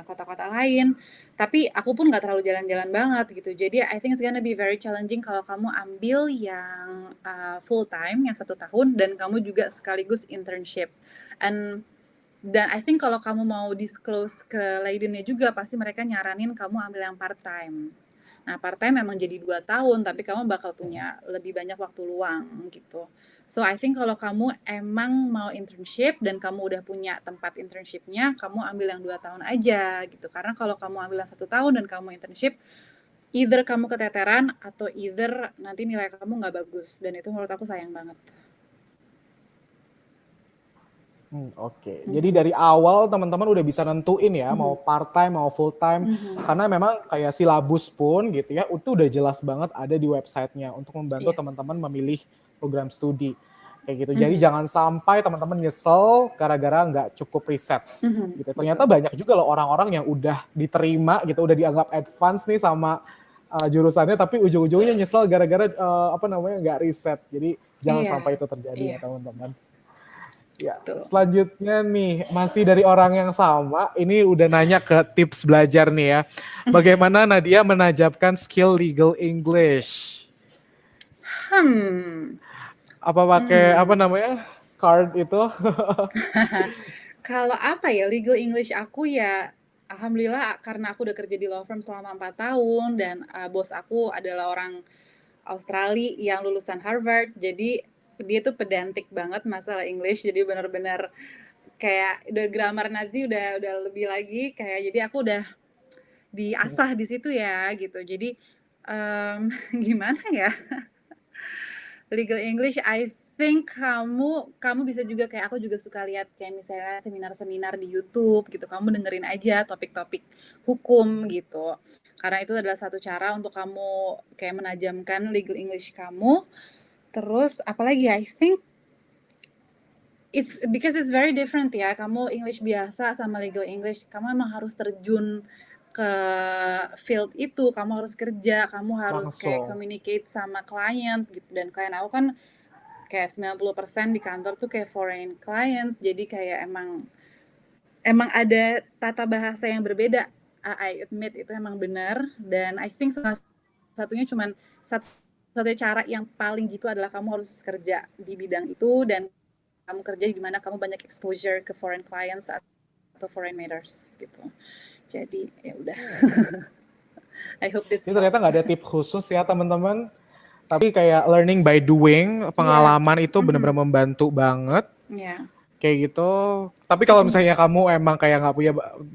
kota-kota lain. Tapi aku pun nggak terlalu jalan-jalan banget gitu. Jadi I think it's gonna be very challenging kalau kamu ambil yang full time yang 1 tahun dan kamu juga sekaligus internship. Dan I think kalau kamu mau disclose ke Leidennya juga pasti mereka nyaranin kamu ambil yang part time. Nah, part time memang jadi 2 tahun, tapi kamu bakal punya lebih banyak waktu luang gitu. So I think kalau kamu emang mau internship dan kamu udah punya tempat internshipnya, kamu ambil yang 2 tahun aja gitu. Karena kalau kamu ambil yang 1 tahun dan kamu internship, either kamu keteteran atau either nanti nilai kamu nggak bagus. Dan itu menurut aku sayang banget. Oke. Jadi Mhm. dari awal teman-teman udah bisa nentuin ya Mhm. mau part time mau full time Mhm. karena memang kayak silabus pun gitu ya itu udah jelas banget ada di websitenya untuk membantu Yes. teman-teman memilih program studi kayak gitu. Jadi Mhm. jangan sampai teman-teman nyesel gara-gara nggak cukup riset Mhm. gitu. Ternyata Betul. banyak juga loh orang-orang yang udah diterima gitu, udah dianggap advance nih sama jurusannya tapi ujung-ujungnya nyesel gara-gara apa namanya nggak riset. Jadi jangan Iya. sampai itu terjadi ya Iya. teman-teman. Ya, Betul. selanjutnya nih masih dari orang yang sama. Ini udah nanya ke tips belajar nih ya. Bagaimana Nadia menajabkan skill legal English? Hmm. Apa pakai apa Hmm. namanya card itu? Kalau apa ya, legal English aku ya, alhamdulillah karena aku udah kerja di law firm selama 4 tahun dan bos aku adalah orang Australia yang lulusan Harvard. Jadi dia tuh pedantik banget masalah English. Jadi benar-benar kayak udah grammar Nazi udah lebih lagi kayak jadi aku udah diasah di situ ya gitu. Jadi gimana ya? Legal English, I think kamu bisa juga kayak aku juga suka lihat kayak misalnya seminar-seminar di YouTube gitu. Kamu dengerin aja topik-topik hukum gitu. Karena itu adalah satu cara untuk kamu kayak menajamkan legal English kamu. Terus apalagi I think it's very different ya. Kamu English biasa sama legal English, kamu emang harus terjun ke field itu, kamu harus kerja, kamu harus kayak Langsung. communicate sama klien gitu. Dan klien aku kan kayak 90% di kantor tuh kayak foreign clients, jadi kayak emang ada tata bahasa yang berbeda. I admit itu emang benar, dan I think salah satunya cuman satu cara yang paling gitu adalah kamu harus kerja di bidang itu, dan kamu kerja di mana kamu banyak exposure ke foreign clients atau foreign matters gitu. Jadi ya udah. I hope this Ini ternyata helps. nggak ada tip khusus ya teman-teman. Tapi kayak learning by doing, Yes. pengalaman itu benar-benar membantu banget. Yeah. Kayak gitu. Tapi kalau misalnya kamu emang kayak nggak punya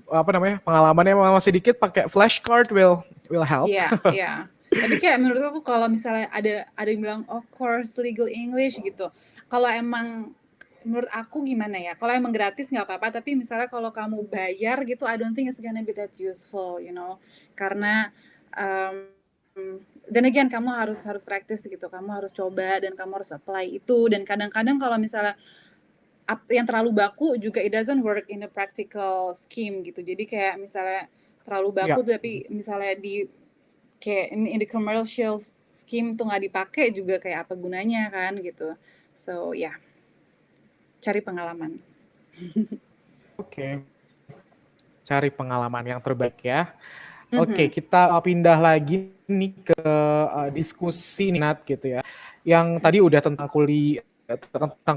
apa namanya pengalamannya emang masih dikit, pakai flashcard will help. Iya, iya. Tapi kayak menurut aku kalau misalnya ada yang bilang course legal English gitu. Kalau emang menurut aku gimana ya? Kalau emang gratis nggak apa-apa. Tapi misalnya kalau kamu bayar gitu, I don't think it's gonna be that useful, you know. Karena dan again kamu harus praktis gitu. Kamu harus coba dan kamu harus apply itu. Dan kadang-kadang kalau misalnya yang terlalu baku juga it doesn't work in a practical scheme gitu. Jadi kayak misalnya terlalu baku tapi misalnya di kayak in the commercial scheme tuh nggak dipakai juga kayak apa gunanya kan gitu. So ya, cari pengalaman. Oke. Cari pengalaman yang terbaik ya. Oke, kita pindah lagi nih ke diskusi nih Nat gitu ya. Yang tadi udah tentang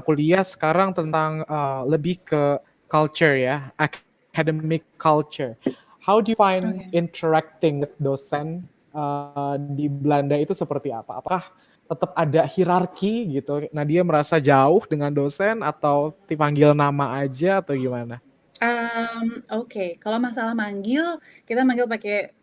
kuliah, sekarang tentang lebih ke culture ya, academic culture. How do you find interacting with dosen di Belanda itu seperti apa? Apakah tetap ada hierarki gitu? Nadia merasa jauh dengan dosen atau dipanggil nama aja atau gimana? Oke. Kalau masalah manggil, kita manggil pakai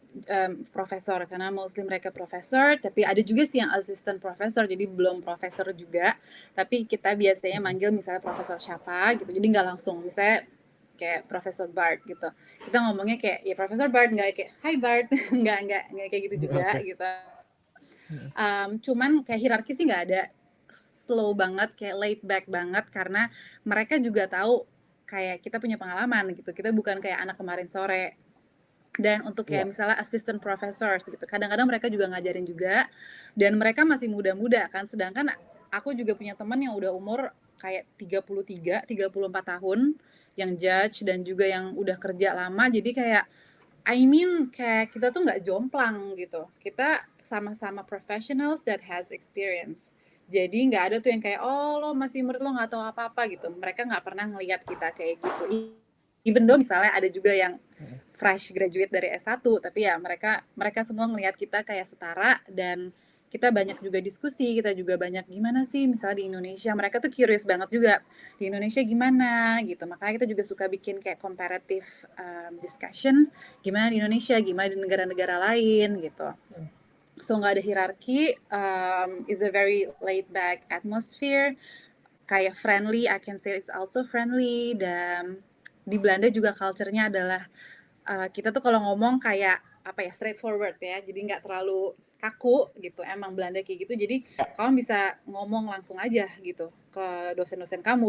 profesor karena mostly mereka profesor, tapi ada juga sih yang assistant professor, jadi belum profesor juga. Tapi kita biasanya manggil misalnya profesor siapa gitu, jadi nggak langsung. Misalnya kayak Profesor Bart gitu. Kita ngomongnya kayak ya Profesor Bart, nggak kayak Hi Bart, nggak kayak gitu juga gitu. Cuman kayak hierarki sih nggak ada, slow banget, kayak laid back banget karena mereka juga tahu kayak kita punya pengalaman gitu. Kita bukan kayak anak kemarin sore. Dan untuk kayak misalnya assistant professors gitu, kadang-kadang mereka juga ngajarin juga, dan mereka masih muda-muda kan, sedangkan aku juga punya teman yang udah umur kayak 33, 34 tahun, yang judge dan juga yang udah kerja lama, jadi kayak I mean kayak kita tuh nggak jomplang gitu, kita sama-sama professionals that has experience. Jadi nggak ada tuh yang kayak oh lo masih murid lo nggak tahu apa-apa gitu, mereka nggak pernah ngelihat kita kayak gitu. Even though misalnya ada juga yang fresh graduate dari S1, tapi ya mereka semua ngelihat kita kayak setara, dan kita banyak juga diskusi, kita juga banyak gimana sih misalnya di Indonesia, mereka tuh curious banget juga di Indonesia gimana gitu, makanya kita juga suka bikin kayak comparative discussion, gimana di Indonesia, gimana di negara-negara lain gitu. So nggak ada hierarki, is a very laid back atmosphere, kayak friendly, I can say it's also friendly, dan di Belanda juga culture-nya adalah kita tuh kalau ngomong kayak apa ya, straightforward ya, jadi nggak terlalu kaku gitu, emang Belanda kayak gitu, jadi kamu bisa ngomong langsung aja gitu ke dosen-dosen kamu,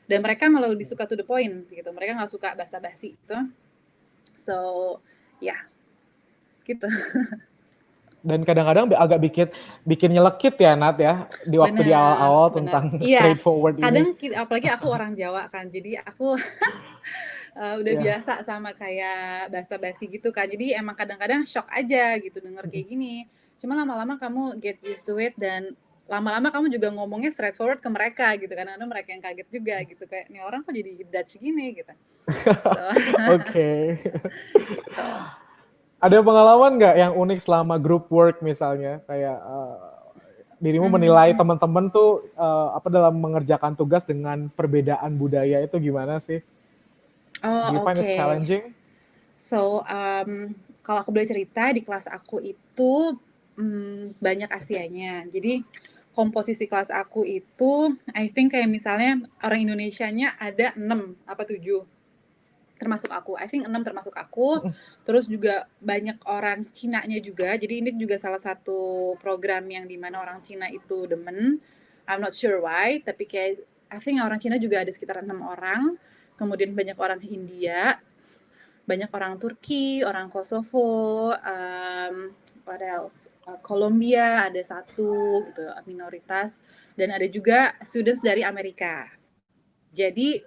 dan mereka malah lebih suka to the point gitu, mereka nggak suka basa-basi gitu. So ya gitu. Dan kadang-kadang agak bikin nyelekit ya Nat ya di waktu di awal-awal tentang straightforward ini. Kadang apalagi aku orang Jawa kan, jadi aku udah biasa sama kayak basa-basi gitu kan, jadi emang kadang-kadang shock aja gitu denger kayak gini. Cuma lama-lama kamu get used to it, dan lama-lama kamu juga ngomongnya straightforward ke mereka gitu kan, karena mereka yang kaget juga gitu, kayak nih orang kok jadi Dutch gini gitu. Oke. Gitu. Ada pengalaman nggak yang unik selama group work misalnya, kayak dirimu menilai teman-teman tuh apa dalam mengerjakan tugas dengan perbedaan budaya itu gimana sih? Do you find it challenging? So kalau aku boleh cerita, di kelas aku itu banyak Asianya. Jadi komposisi kelas aku itu I think kayak misalnya orang Indonesianya ada 6 apa 7 termasuk aku. I think 6 termasuk aku. Terus juga banyak orang Cinanya juga. Jadi ini juga salah satu program yang dimana orang Cina itu demen. I'm not sure why, tapi kayak I think orang Cina juga ada sekitar 6 orang. Kemudian banyak orang India, banyak orang Turki, orang Kosovo, what else? Kolombia ada satu gitu minoritas, dan ada juga students dari Amerika. Jadi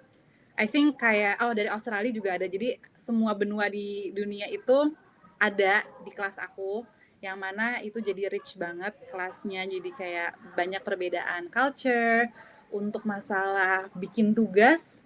I think kayak dari Australia juga ada. Jadi semua benua di dunia itu ada di kelas aku, yang mana itu jadi rich banget kelasnya. Jadi kayak banyak perbedaan culture. Untuk masalah bikin tugas,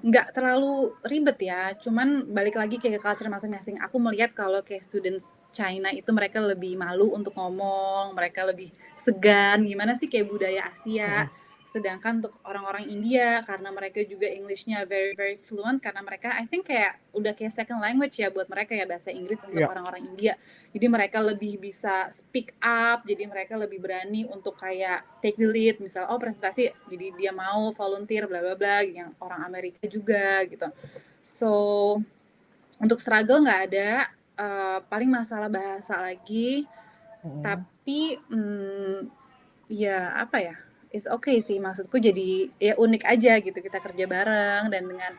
nggak terlalu ribet ya. Cuman balik lagi kayak ke culture masing-masing. Aku melihat kalau kayak students China itu mereka lebih malu untuk ngomong, mereka lebih segan. Gimana sih kayak budaya Asia? Sedangkan untuk orang-orang India, karena mereka juga English-nya very very fluent, karena mereka I think kayak udah kayak second language ya buat mereka ya, bahasa Inggris untuk Iya. orang-orang India. Jadi mereka lebih bisa speak up, jadi mereka lebih berani untuk kayak take the lead, misal presentasi, jadi dia mau volunteer bla bla bla, yang orang Amerika juga gitu. So untuk struggle nggak ada, paling masalah bahasa lagi, tapi ya apa ya, it's okay sih, maksudku jadi ya unik aja gitu kita kerja bareng dan dengan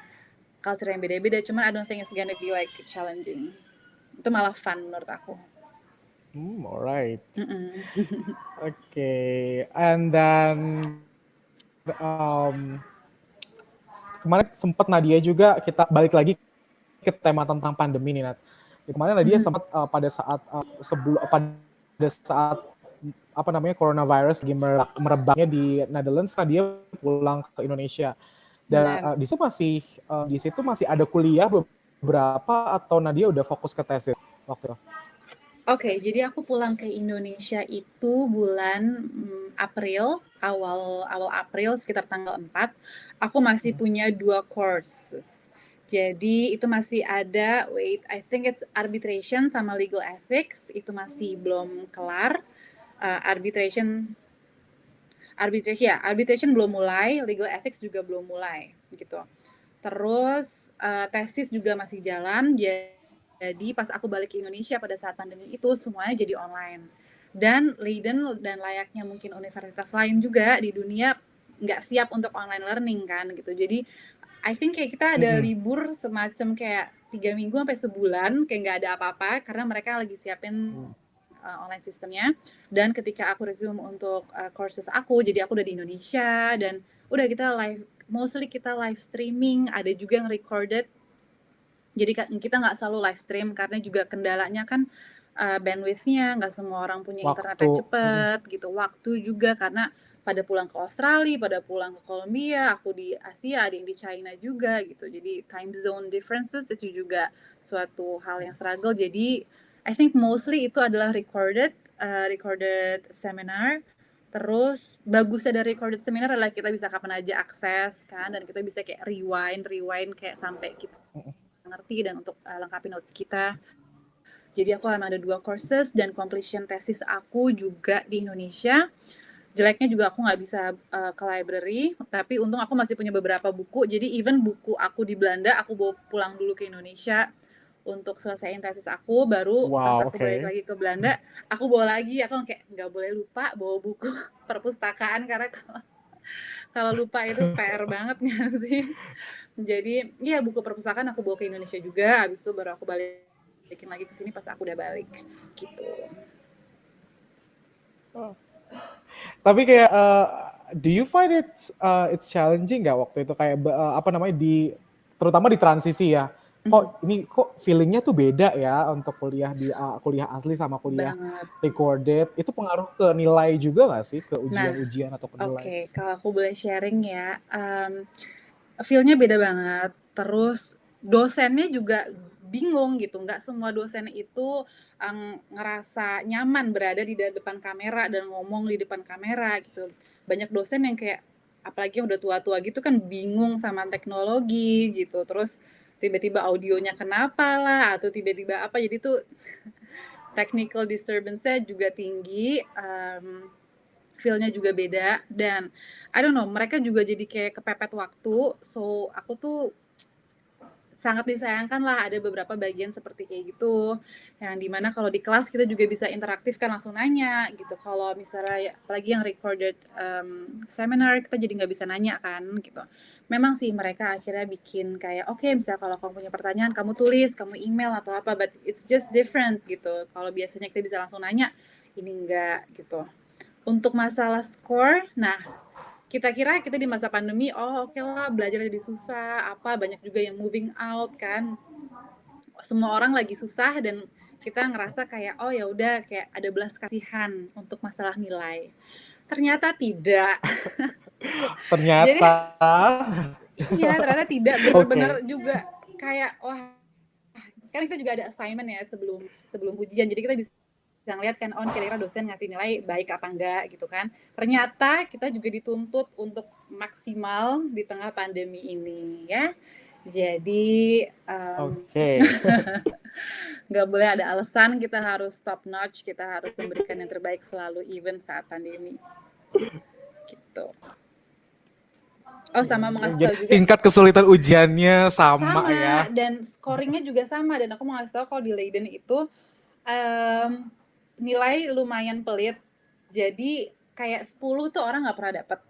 culture yang beda-beda, cuman I don't think it's gonna be like challenging. Itu malah fun menurut aku. Alright. Mm-mm. Okay. And then kemarin sempat Nadia juga, kita balik lagi ke tema tentang pandemi nih, Nat. Kemarin Nadia sempat pada saat apa namanya coronavirus lagi merebaknya di Netherlands, Nadia pulang ke Indonesia. Dan di situ masih ada kuliah beberapa, atau Nadia udah fokus ke tesis waktu itu? Oke, jadi aku pulang ke Indonesia itu bulan April, awal April sekitar tanggal 4. Aku masih punya 2 courses. Jadi itu masih ada, I think it's arbitration sama legal ethics, itu masih belum kelar. Arbitration belum mulai, legal ethics juga belum mulai gitu. Terus tesis juga masih jalan. Jadi pas aku balik ke Indonesia pada saat pandemi itu semuanya jadi online. Dan Leiden dan layaknya mungkin universitas lain juga di dunia nggak siap untuk online learning kan gitu. Jadi I think kayak kita ada libur semacam kayak 3 minggu sampai sebulan kayak nggak ada apa-apa karena mereka lagi siapin online sistemnya. Dan ketika aku resume untuk courses aku, jadi aku udah di Indonesia dan udah kita live streaming, ada juga yang recorded. Jadi kita nggak selalu live stream karena juga kendalanya kan bandwidth-nya, nggak semua orang punya internetnya cepet gitu. Waktu juga karena pada pulang ke Australia, pada pulang ke Kolombia, aku di Asia, ada yang di China juga gitu. Jadi time zone differences itu juga suatu hal yang struggle. Jadi I think mostly itu adalah recorded seminar. Terus bagusnya dari recorded seminar adalah kita bisa kapan aja akses kan, dan kita bisa kayak rewind kayak sampai kita ngerti dan untuk lengkapi notes kita. Jadi aku ada 2 courses dan completion thesis aku juga di Indonesia. Jeleknya juga aku nggak bisa ke library, tapi untung aku masih punya beberapa buku. Jadi even buku aku di Belanda, aku bawa pulang dulu ke Indonesia untuk selesaiin tesis aku. Baru pas aku balik lagi ke Belanda, aku bawa lagi. Aku kayak nggak boleh lupa bawa buku perpustakaan karena kalau lupa itu PR banget nggak sih? Jadi ya buku perpustakaan aku bawa ke Indonesia juga, habis itu baru aku balikin lagi ke sini pas aku udah balik gitu. Tapi kayak do you find it's challenging nggak waktu itu kayak apa namanya terutama di transisi ya? Kok feelingnya tuh beda ya untuk kuliah kuliah asli sama kuliah recorded, itu pengaruh ke nilai juga nggak sih, ke ujian atau ke nilai? Oke, kalau aku boleh sharing ya, feel-nya beda banget. Terus dosennya juga bingung gitu, nggak semua dosen itu ngerasa nyaman berada di depan kamera dan ngomong di depan kamera gitu. Banyak dosen yang kayak apalagi yang udah tua-tua gitu kan bingung sama teknologi gitu. Terus tiba-tiba audionya kenapa lah atau tiba-tiba apa, jadi tuh technical disturbance-nya juga tinggi. Feel-nya juga beda dan I don't know, mereka juga jadi kayak kepepet waktu. So aku tuh sangat disayangkan lah ada beberapa bagian seperti kayak gitu, yang dimana kalau di kelas kita juga bisa interaktif kan langsung nanya gitu. Kalau misalnya apalagi yang recorded seminar kita jadi nggak bisa nanya kan gitu. Memang sih mereka akhirnya bikin kayak oke, misalnya kalau kamu punya pertanyaan kamu tulis, kamu email atau apa, but it's just different gitu. Kalau biasanya kita bisa langsung nanya, ini enggak gitu. Untuk masalah skor, nah kita kira kita di masa pandemi, oh oke lah belajar jadi susah, apa banyak juga yang moving out kan. Semua orang lagi susah dan kita ngerasa kayak oh ya udah kayak ada belas kasihan untuk masalah nilai. Ternyata tidak. Jadi Ternyata iya, ternyata tidak oke. bener-bener juga kayak wah, kan kita juga ada assignment ya sebelum sebelum ujian. Jadi kita bisa ngeliat kan, oh kira-kira dosen ngasih nilai baik apa enggak gitu kan. Ternyata kita juga dituntut untuk maksimal di tengah pandemi ini ya. Jadi Oke. nggak boleh ada alasan, kita harus top notch, kita harus memberikan yang terbaik selalu even saat pandemi gitu. Oh sama mau ngasih Jadi tahu juga tingkat kesulitan ujiannya sama sama ya. dan scoringnya juga sama, dan aku mau ngasih tahu kalau di Leiden itu nilai lumayan pelit. Jadi kayak 10 tuh orang nggak pernah dapet.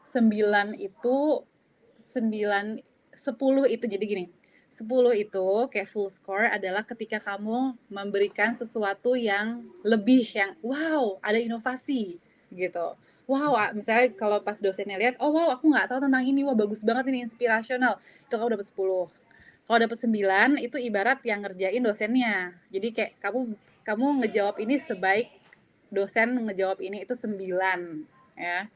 9 itu 9 10 itu jadi gini. 10 itu kayak full score adalah ketika kamu memberikan sesuatu yang lebih, yang wow, ada inovasi gitu. Wow, misalnya kalau pas dosennya lihat, oh wow aku nggak tahu tentang ini, wah bagus banget ini, inspirasional. Itu kamu dapat 10. Kalau dapat 9 itu ibarat yang ngerjain dosennya. Jadi kayak kamu ngejawab ini sebaik dosen ngejawab ini, itu 9 ya.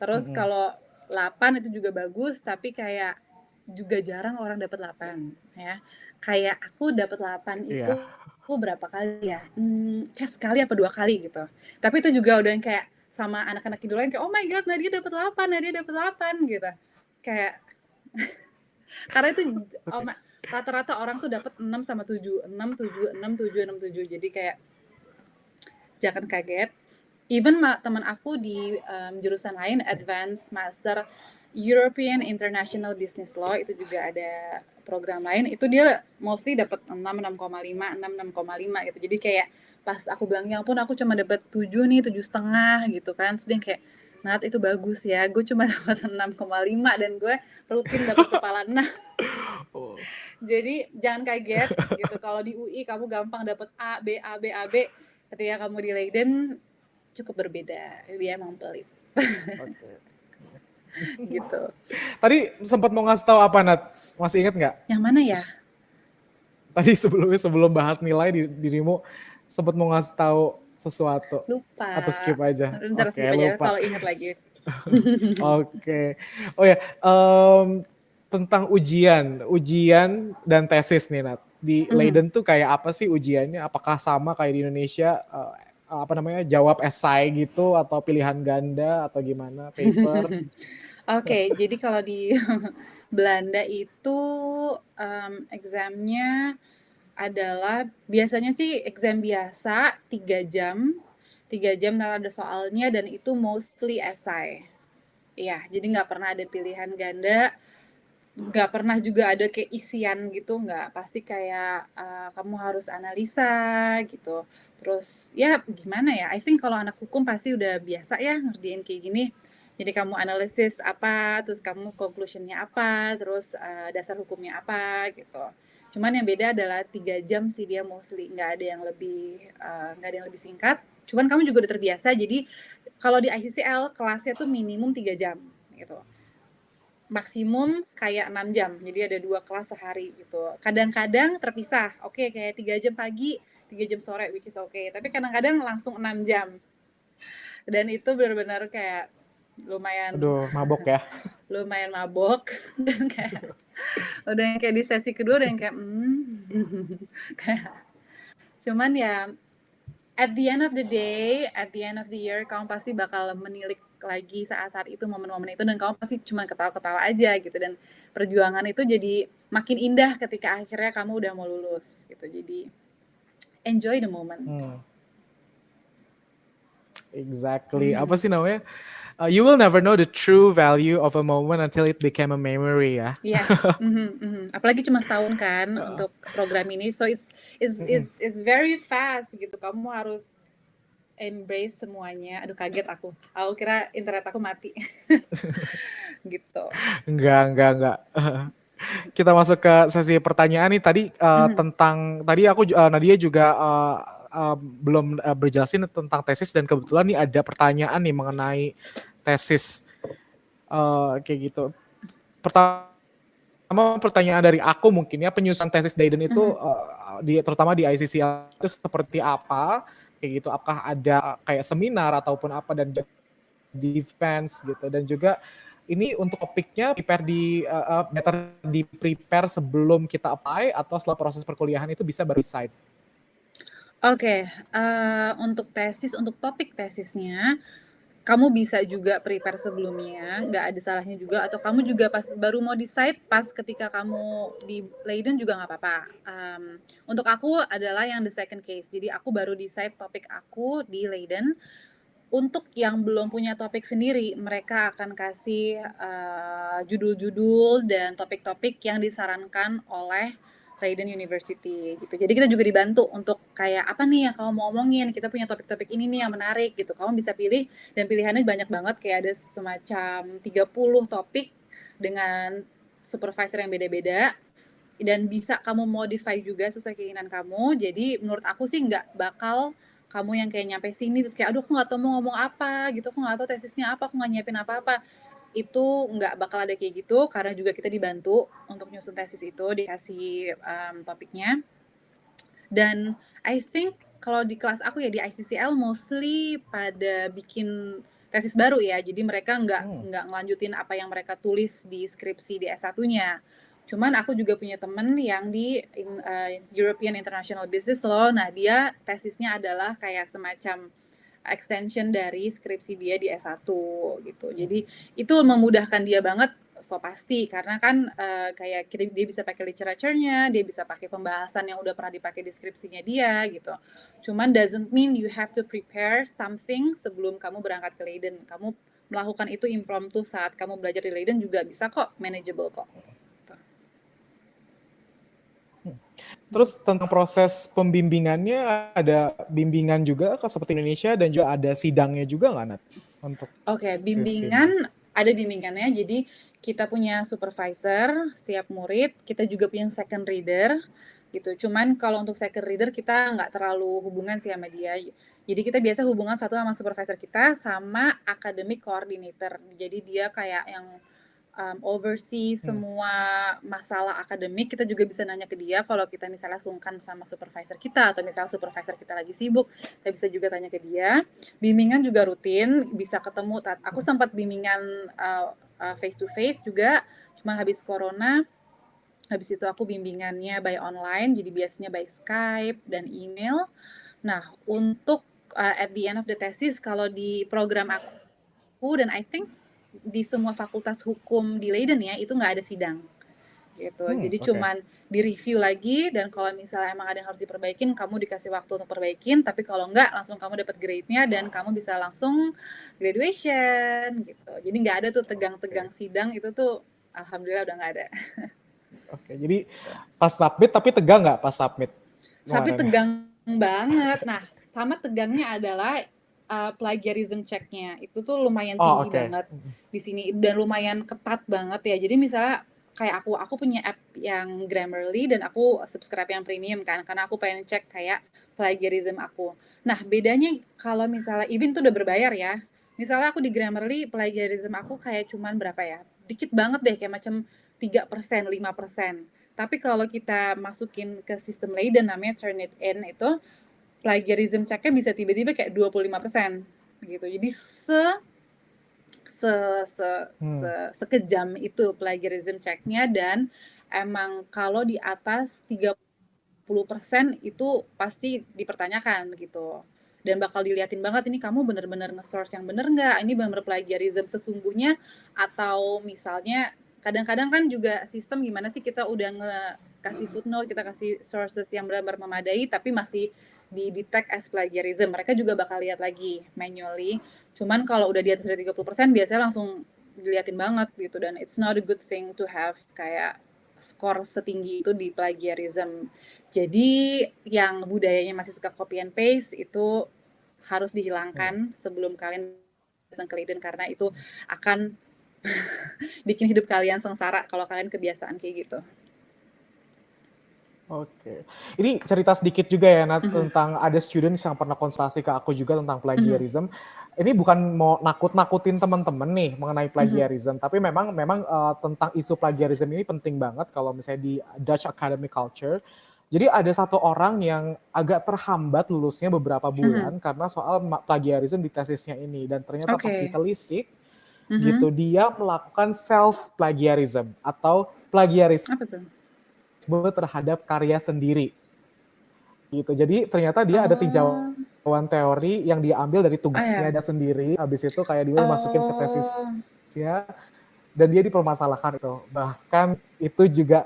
Terus Mm-mm. kalau 8 itu juga bagus, tapi kayak juga jarang orang dapat 8 ya. Kayak aku dapat 8 itu Iya. berapa kali ya? Kayak sekali apa 2 kali gitu. Tapi itu juga udah yang kayak sama anak-anak idola yang kayak oh my god, Nadia dapat 8, Nadia dapat 8 gitu. Kayak karena itu Oke. rata-rata orang tuh dapat 6 sama 7, 6 7 6 7 6 7. Jadi kayak jangan kaget. Even teman aku di jurusan lain, Advanced Master European International Business Law, itu juga ada program lain, itu dia mostly dapat 6, 6,5, 6, 6,5 gitu. Jadi kayak pas aku bilang ya ampun aku cuma dapat 7 nih, 7,5 gitu kan. Terus dia kayak Nat itu bagus ya, gue cuma dapat 6,5 dan gue rutin dapat kepala 6. Oh. Jadi jangan kaget gitu kalau di UI kamu gampang dapat A, B, A, B, A, B. Ketika kamu di Leiden cukup berbeda, dia emang pelit. Oke. Gitu. Tadi sempat mau ngasih tahu apa, Nat? Masih ingat nggak? Yang mana ya? Tadi sebelum bahas nilai dirimu sempat mau ngasih tahu sesuatu Lupa. atau skip aja? Ntar Oke, skip aja lupa. kalau ingat lagi. Oke. Oh ya, tentang ujian dan tesis nih, Nat. Di Leiden tuh kayak apa sih ujiannya? Apakah sama kayak di Indonesia? Apa namanya, jawab esai gitu atau pilihan ganda atau gimana, paper? Oke, jadi kalau di Belanda itu examnya adalah biasanya sih exam biasa 3 jam. 3 jam ada soalnya dan itu mostly esai. Iya, jadi nggak pernah ada pilihan ganda, nggak pernah juga ada kayak isian gitu, nggak. Pasti kayak kamu harus analisa gitu. Terus ya gimana ya, I think kalau anak hukum pasti udah biasa ya ngerjain kayak gini. Jadi kamu analisis apa, terus kamu conclusionnya apa, terus dasar hukumnya apa gitu. Cuman yang beda adalah 3 jam sih dia mostly, nggak ada yang lebih singkat. Cuman kamu juga udah terbiasa, jadi kalau di ICCL kelasnya tuh minimum 3 jam gitu. Maksimum kayak 6 jam, jadi ada 2 kelas sehari gitu. Kadang-kadang terpisah, oke kayak 3 jam pagi, 3 jam sore, which is okay. Tapi kadang-kadang langsung 6 jam. Dan itu benar-benar kayak lumayan Aduh, mabok ya. lumayan mabok dan kayak udah yang kayak di sesi kedua udah yang kayak kayak cuman ya at the end of the day, at the end of the year, kamu pasti bakal menilik lagi saat-saat itu, momen-momen itu, dan kamu pasti cuma ketawa-ketawa aja gitu. Dan perjuangan itu jadi makin indah ketika akhirnya kamu udah mau lulus gitu. Jadi enjoy the moment. Exactly. Apa sih namanya? You will never know the true value of a moment until it became a memory ya. Yes, apalagi cuma setahun kan untuk program ini, so Mm-mm. it's very fast gitu. Kamu harus embrace semuanya. Aduh kaget aku kira internet aku mati. Gitu. Enggak. Kita masuk ke sesi pertanyaan nih tadi tentang tadi Nadia juga belum berjelasin tentang tesis dan kebetulan nih ada pertanyaan nih mengenai tesis kayak gitu. Pertama pertanyaan dari aku mungkin ya, penyusunan tesis Dayden itu terutama di ICCL itu seperti apa kayak gitu, apakah ada kayak seminar ataupun apa dan defense gitu, dan juga ini untuk topiknya better di prepare sebelum kita apply atau setelah proses perkuliahan itu bisa baru decide. Oke, untuk topik tesisnya kamu bisa juga prepare sebelumnya, nggak ada salahnya juga, atau kamu juga pas baru mau decide pas ketika kamu di Leiden juga nggak apa-apa. Untuk aku adalah yang the second case, jadi aku baru decide topik aku di Leiden. Untuk yang belum punya topik sendiri, mereka akan kasih judul-judul dan topik-topik yang disarankan oleh Leiden University gitu. Jadi kita juga dibantu untuk kayak apa nih yang kamu mau omongin, kita punya topik-topik ini nih yang menarik gitu. Kamu bisa pilih dan pilihannya banyak banget, kayak ada semacam 30 topik dengan supervisor yang beda-beda dan bisa kamu modify juga sesuai keinginan kamu. Jadi menurut aku sih nggak bakal kamu yang kayak nyampe sini terus kayak aduh aku nggak tahu mau ngomong apa gitu, aku nggak tahu tesisnya apa, aku nggak nyiapin apa-apa. Itu nggak bakal ada kayak gitu karena juga kita dibantu untuk nyusun tesis itu, dikasih topiknya. Dan I think kalau di kelas aku ya di ICCL mostly pada bikin tesis baru ya, jadi mereka nggak ngelanjutin apa yang mereka tulis di skripsi di S1-nya. Cuman aku juga punya temen yang di European International Business Law. Nah dia tesisnya adalah kayak semacam extension dari skripsi dia di S1 gitu. Jadi itu memudahkan dia banget, so pasti karena kan kayak dia bisa pakai literaturnya, dia bisa pakai pembahasan yang udah pernah dipakai di skripsinya dia gitu. Cuman doesn't mean you have to prepare something sebelum kamu berangkat ke Leiden. Kamu melakukan itu impromptu saat kamu belajar di Leiden juga bisa kok, manageable kok. Terus tentang proses pembimbingannya, ada bimbingan juga seperti Indonesia dan juga ada sidangnya juga nggak, Nat? Oke, bimbingan ada bimbingannya. Jadi kita punya supervisor setiap murid, kita juga punya second reader gitu. Cuman kalau untuk second reader kita nggak terlalu hubungan sih sama dia. Jadi kita biasa hubungan satu sama supervisor kita sama academic coordinator. Jadi dia kayak yang oversee semua masalah akademik. Kita juga bisa nanya ke dia kalau kita misalnya sungkan sama supervisor kita atau misalnya supervisor kita lagi sibuk, kita bisa juga tanya ke dia. Bimbingan juga rutin, bisa ketemu. Aku sempat bimbingan face to face juga, cuma habis corona. Habis itu aku bimbingannya by online, jadi biasanya by Skype dan email. Nah, untuk at the end of the thesis, kalau di program aku dan I think di semua fakultas hukum di Leiden ya, itu nggak ada sidang gitu. Jadi cuman di-review lagi dan kalau misalnya emang ada yang harus diperbaikin, kamu dikasih waktu untuk perbaikin, tapi kalau enggak langsung kamu dapat grade-nya dan kamu bisa langsung graduation gitu. Jadi nggak ada tuh tegang-tegang sidang, itu tuh alhamdulillah udah nggak ada. Oke, jadi pas submit tapi tegang nggak pas submit? Submit tegang banget. Nah, sama tegangnya adalah plagiarism check-nya. Itu tuh lumayan tinggi banget di sini dan lumayan ketat banget ya. Jadi misalnya kayak aku punya app yang Grammarly dan aku subscribe yang premium kan karena aku pengen cek kayak plagiarism aku. Nah, bedanya kalau misalnya even tuh udah berbayar ya. Misalnya aku di Grammarly plagiarism aku kayak cuman berapa ya? Dikit banget deh, kayak macam 3%, 5%. Tapi kalau kita masukin ke sistem Leiden namanya Turnitin itu plagiarism check-nya bisa tiba-tiba kayak 25% gitu. Jadi sekejam itu plagiarism check-nya dan emang kalau di atas 30% itu pasti dipertanyakan gitu. Dan bakal diliatin banget ini kamu bener-bener nge-source yang bener nggak? Ini bener-bener plagiarism sesungguhnya atau misalnya kadang-kadang kan juga sistem gimana sih kita udah kasih footnote, kita kasih sources yang benar-benar memadai tapi masih di-detect as plagiarism. Mereka juga bakal lihat lagi manually. Cuman kalau udah di atas dari 30% biasanya langsung diliatin banget gitu, dan it's not a good thing to have kayak skor setinggi itu di plagiarism. Jadi yang budayanya masih suka copy and paste itu harus dihilangkan sebelum kalian datang ke LinkedIn, karena itu akan bikin hidup kalian sengsara kalau kalian kebiasaan kayak gitu. Oke. Ini cerita sedikit juga ya Nat, tentang ada students yang pernah konsultasi ke aku juga tentang plagiarism. Ini bukan mau nakut-nakutin teman-teman nih mengenai plagiarism, tapi memang tentang isu plagiarism ini penting banget kalau misalnya di Dutch academic culture. Jadi ada satu orang yang agak terhambat lulusnya beberapa bulan karena soal plagiarism di tesisnya ini, dan ternyata pas ditelisik gitu dia melakukan self plagiarism atau plagiarisme Apa tuh? terhadap karya sendiri gitu. Jadi ternyata dia ada tinjauan teori yang dia ambil dari tugasnya dia sendiri, habis itu kayak dia masukin ke tesisnya dan dia dipermasalahkan itu. Bahkan itu juga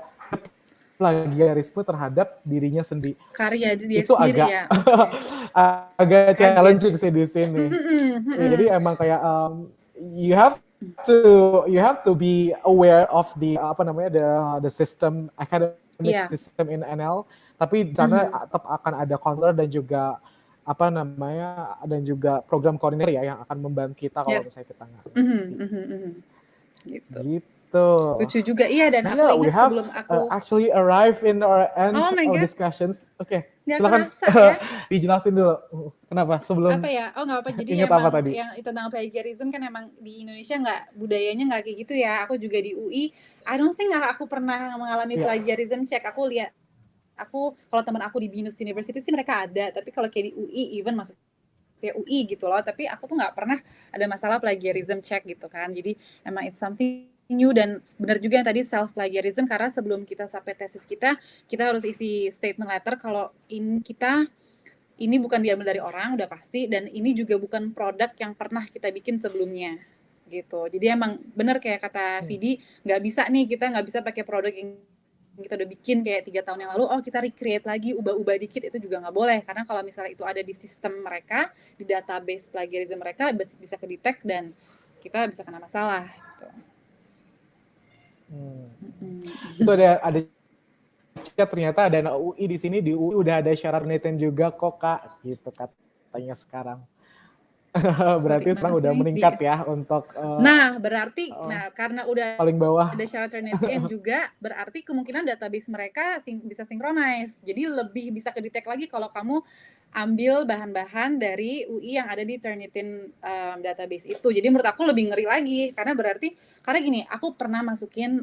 plagiarisme terhadap dirinya sendiri. Karya dia itu sendiri agak ya. agak challenging sih di sini. Jadi emang kayak you have to be aware of the the system, academic system in NL, tapi di sana tetap akan ada counselor dan juga dan juga program koordinator ya yang akan membantu kita kalau misalnya kita nggak. Gitu. Lucu juga, iya, dan aku ingat sebelum aku actually arrive in our end of discussions. Oke, silakan ya. Dijelasin dulu kenapa sebelum apa ya, nggak apa, jadi ingat emang apa tadi? yang tentang plagiarism kan emang di Indonesia budayanya nggak kayak gitu ya. Aku juga di UI, I don't think aku pernah mengalami plagiarism check. Aku kalau teman aku di Binus University sih mereka ada, tapi kalau kayak di UI, even maksudnya UI gitu loh, tapi aku tuh nggak pernah ada masalah plagiarism check gitu kan. Jadi emang it's something new, dan benar juga yang tadi self plagiarism, karena sebelum kita sampai tesis kita harus isi statement letter kalau ini bukan diambil dari orang, udah pasti, dan ini juga bukan produk yang pernah kita bikin sebelumnya gitu. Jadi emang benar kayak kata Vidi, kita nggak bisa pakai produk yang kita udah bikin kayak 3 tahun yang lalu, kita recreate lagi, ubah-ubah dikit, itu juga nggak boleh, karena kalau misalnya itu ada di sistem mereka, di database plagiarism mereka bisa ke-detect dan kita bisa kena masalah gitu. Itu ada ternyata ada anak UI di sini, di UI udah ada syarat penelitian juga kok Kak, gitu katanya sekarang. Berarti sekarang udah meningkat ya untuk berarti karena udah paling bawah ada syarat penelitian juga, berarti kemungkinan database mereka bisa synchronize, jadi lebih bisa ke-detect lagi kalau kamu ambil bahan-bahan dari UI yang ada di Turnitin database itu. Jadi menurut aku lebih ngeri lagi, karena gini, aku pernah masukin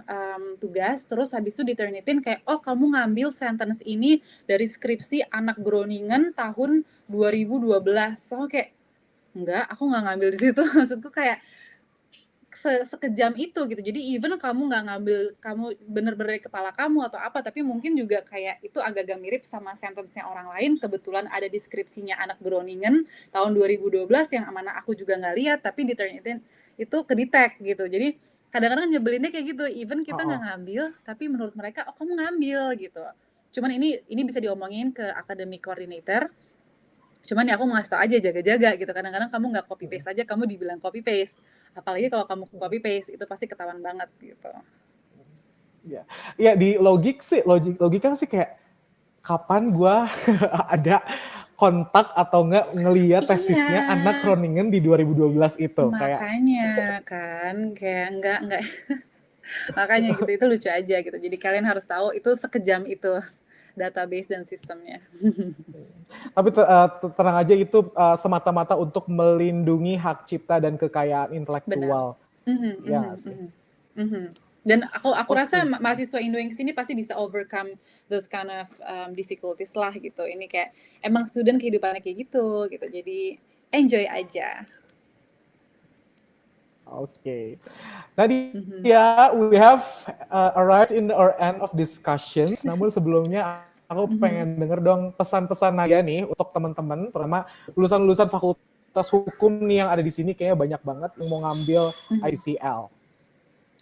tugas, terus habis itu di Turnitin kayak, kamu ngambil sentence ini dari skripsi anak Groningen tahun 2012. So kayak, enggak, aku nggak ngambil di situ. Maksudku kayak sekejam itu gitu. Jadi even kamu nggak ngambil, kamu bener-bener dari kepala kamu atau apa, tapi mungkin juga kayak itu agak-agak mirip sama sentence-nya orang lain, kebetulan ada deskripsinya anak Groningen tahun 2012 yang mana aku juga nggak lihat, tapi di Turnitin itu ke-detect gitu. Jadi kadang-kadang nyebelinnya kayak gitu, even kita nggak ngambil, tapi menurut mereka, kamu ngambil gitu. Cuman ini bisa diomongin ke academic coordinator, cuman ya aku mau ngasih tau aja, jaga-jaga gitu. Kadang-kadang kamu nggak copy paste aja, kamu dibilang copy paste. Apalagi kalau kamu copy paste, itu pasti ketahuan banget gitu. Ya di logika sih kayak, kapan gua ada kontak atau enggak ngelihat tesisnya anak Groningen di 2012 itu. Makanya kan, kayak enggak. Makanya gitu, itu lucu aja gitu. Jadi kalian harus tahu itu sekejam itu database dan sistemnya. Tapi terang aja itu semata-mata untuk melindungi hak cipta dan kekayaan intelektual. Dan aku rasa mahasiswa Indo yang kesini pasti bisa overcome those kind of difficulties lah gitu. Ini kayak emang student kehidupannya kayak gitu. Jadi enjoy aja. Oke. Tadi we have arrived in our end of discussions. Namun sebelumnya aku pengen denger dong pesan-pesan Nadia nih untuk teman-teman, terutama lulusan-lulusan fakultas hukum nih yang ada di sini, kayaknya banyak banget yang mau ngambil ICL.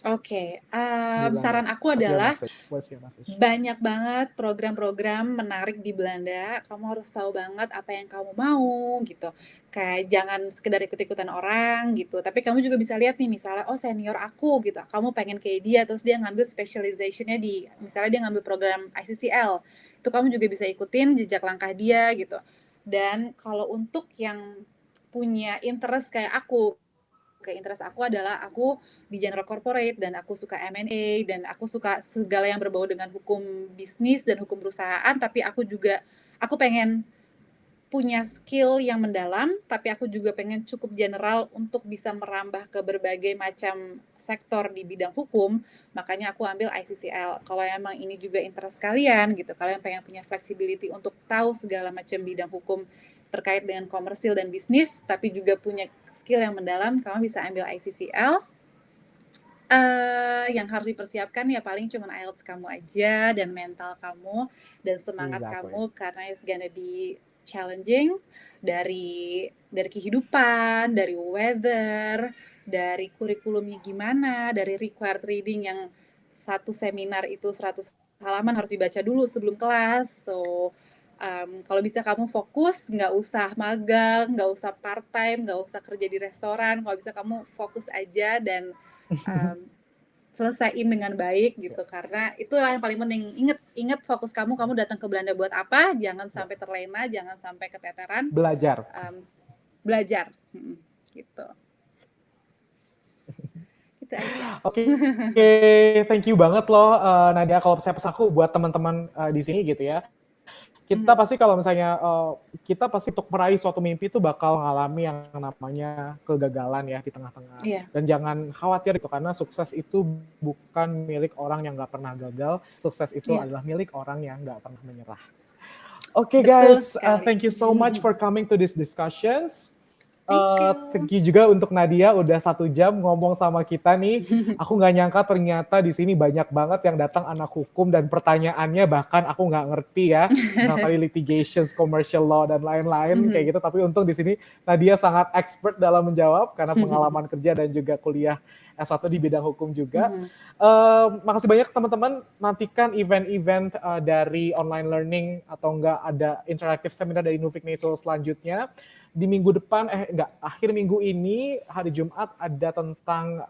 Oke, di Belanda? saran aku What's your adalah message? What's your message? banyak banget program-program menarik di Belanda, kamu harus tahu banget apa yang kamu mau gitu. Kayak jangan sekedar ikut-ikutan orang gitu, tapi kamu juga bisa lihat nih misalnya, oh senior aku gitu, kamu pengen kayak dia, terus dia ngambil specialization-nya di misalnya dia ngambil program ICCL, itu kamu juga bisa ikutin jejak langkah dia gitu. Dan kalau untuk yang punya interest kayak aku, kayak interest aku adalah aku di general corporate dan aku suka M&A dan aku suka segala yang berbau dengan hukum bisnis dan hukum perusahaan, tapi aku pengen punya skill yang mendalam, tapi aku juga pengen cukup general untuk bisa merambah ke berbagai macam sektor di bidang hukum, makanya aku ambil ICCL. Kalau emang ini juga interest kalian gitu, kalian pengen punya flexibility untuk tahu segala macam bidang hukum terkait dengan komersil dan bisnis, tapi juga punya skill yang mendalam, kamu bisa ambil ICCL. Yang harus dipersiapkan ya paling cuma IELTS kamu aja dan mental kamu dan semangat Exactly. kamu karena it's gonna be challenging dari kehidupan, dari weather, dari kurikulumnya gimana, dari required reading yang satu seminar itu 100 halaman harus dibaca dulu sebelum kelas. So, kalau bisa kamu fokus, nggak usah magang, nggak usah part time, nggak usah kerja di restoran. Kalau bisa kamu fokus aja dan selesaiin dengan baik gitu, karena itulah yang paling penting. Ingat fokus kamu datang ke Belanda buat apa, jangan sampai terlena, jangan sampai keteteran, Belajar. belajar, gitu. Itu aja. Oke, thank you banget loh Nadia. Kalau saya pesan aku buat teman-teman di sini gitu ya. Kita pasti kalau misalnya kita pasti untuk meraih suatu mimpi itu bakal mengalami yang namanya kegagalan ya di tengah-tengah. Iya. Dan jangan khawatir itu karena sukses itu bukan milik orang yang nggak pernah gagal. Sukses itu Iya. adalah milik orang yang nggak pernah menyerah. Oke Betul guys, sekali. thank you so much for coming to this discussions. Thank you. Thank you juga untuk Nadia udah 1 jam ngomong sama kita nih. Aku nggak nyangka ternyata di sini banyak banget yang datang anak hukum dan pertanyaannya bahkan aku nggak ngerti ya tentang tadi litigations, commercial law dan lain-lain kayak gitu. Tapi untung di sini Nadia sangat expert dalam menjawab karena pengalaman kerja dan juga kuliah S1 di bidang hukum juga. Makasih banyak teman-teman. Nantikan event-event dari online learning atau enggak ada interactive seminar dari Nufik Neso selanjutnya. Di minggu depan, akhir minggu ini, hari Jumat ada tentang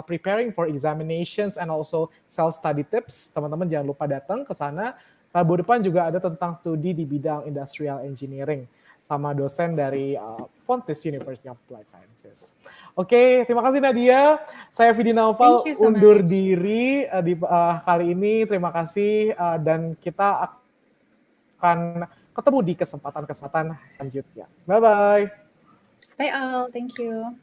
preparing for examinations and also self-study tips. Teman-teman jangan lupa datang ke sana. Rabu depan juga ada tentang studi di bidang industrial engineering sama dosen dari Fontys University of Applied Sciences. Oke, terima kasih Nadia. Saya Vidi Naufal Thank you so undur much. diri di kali ini. Terima kasih dan kita akan ketemu di kesempatan-kesempatan selanjutnya. Bye-bye. Bye all. Thank you.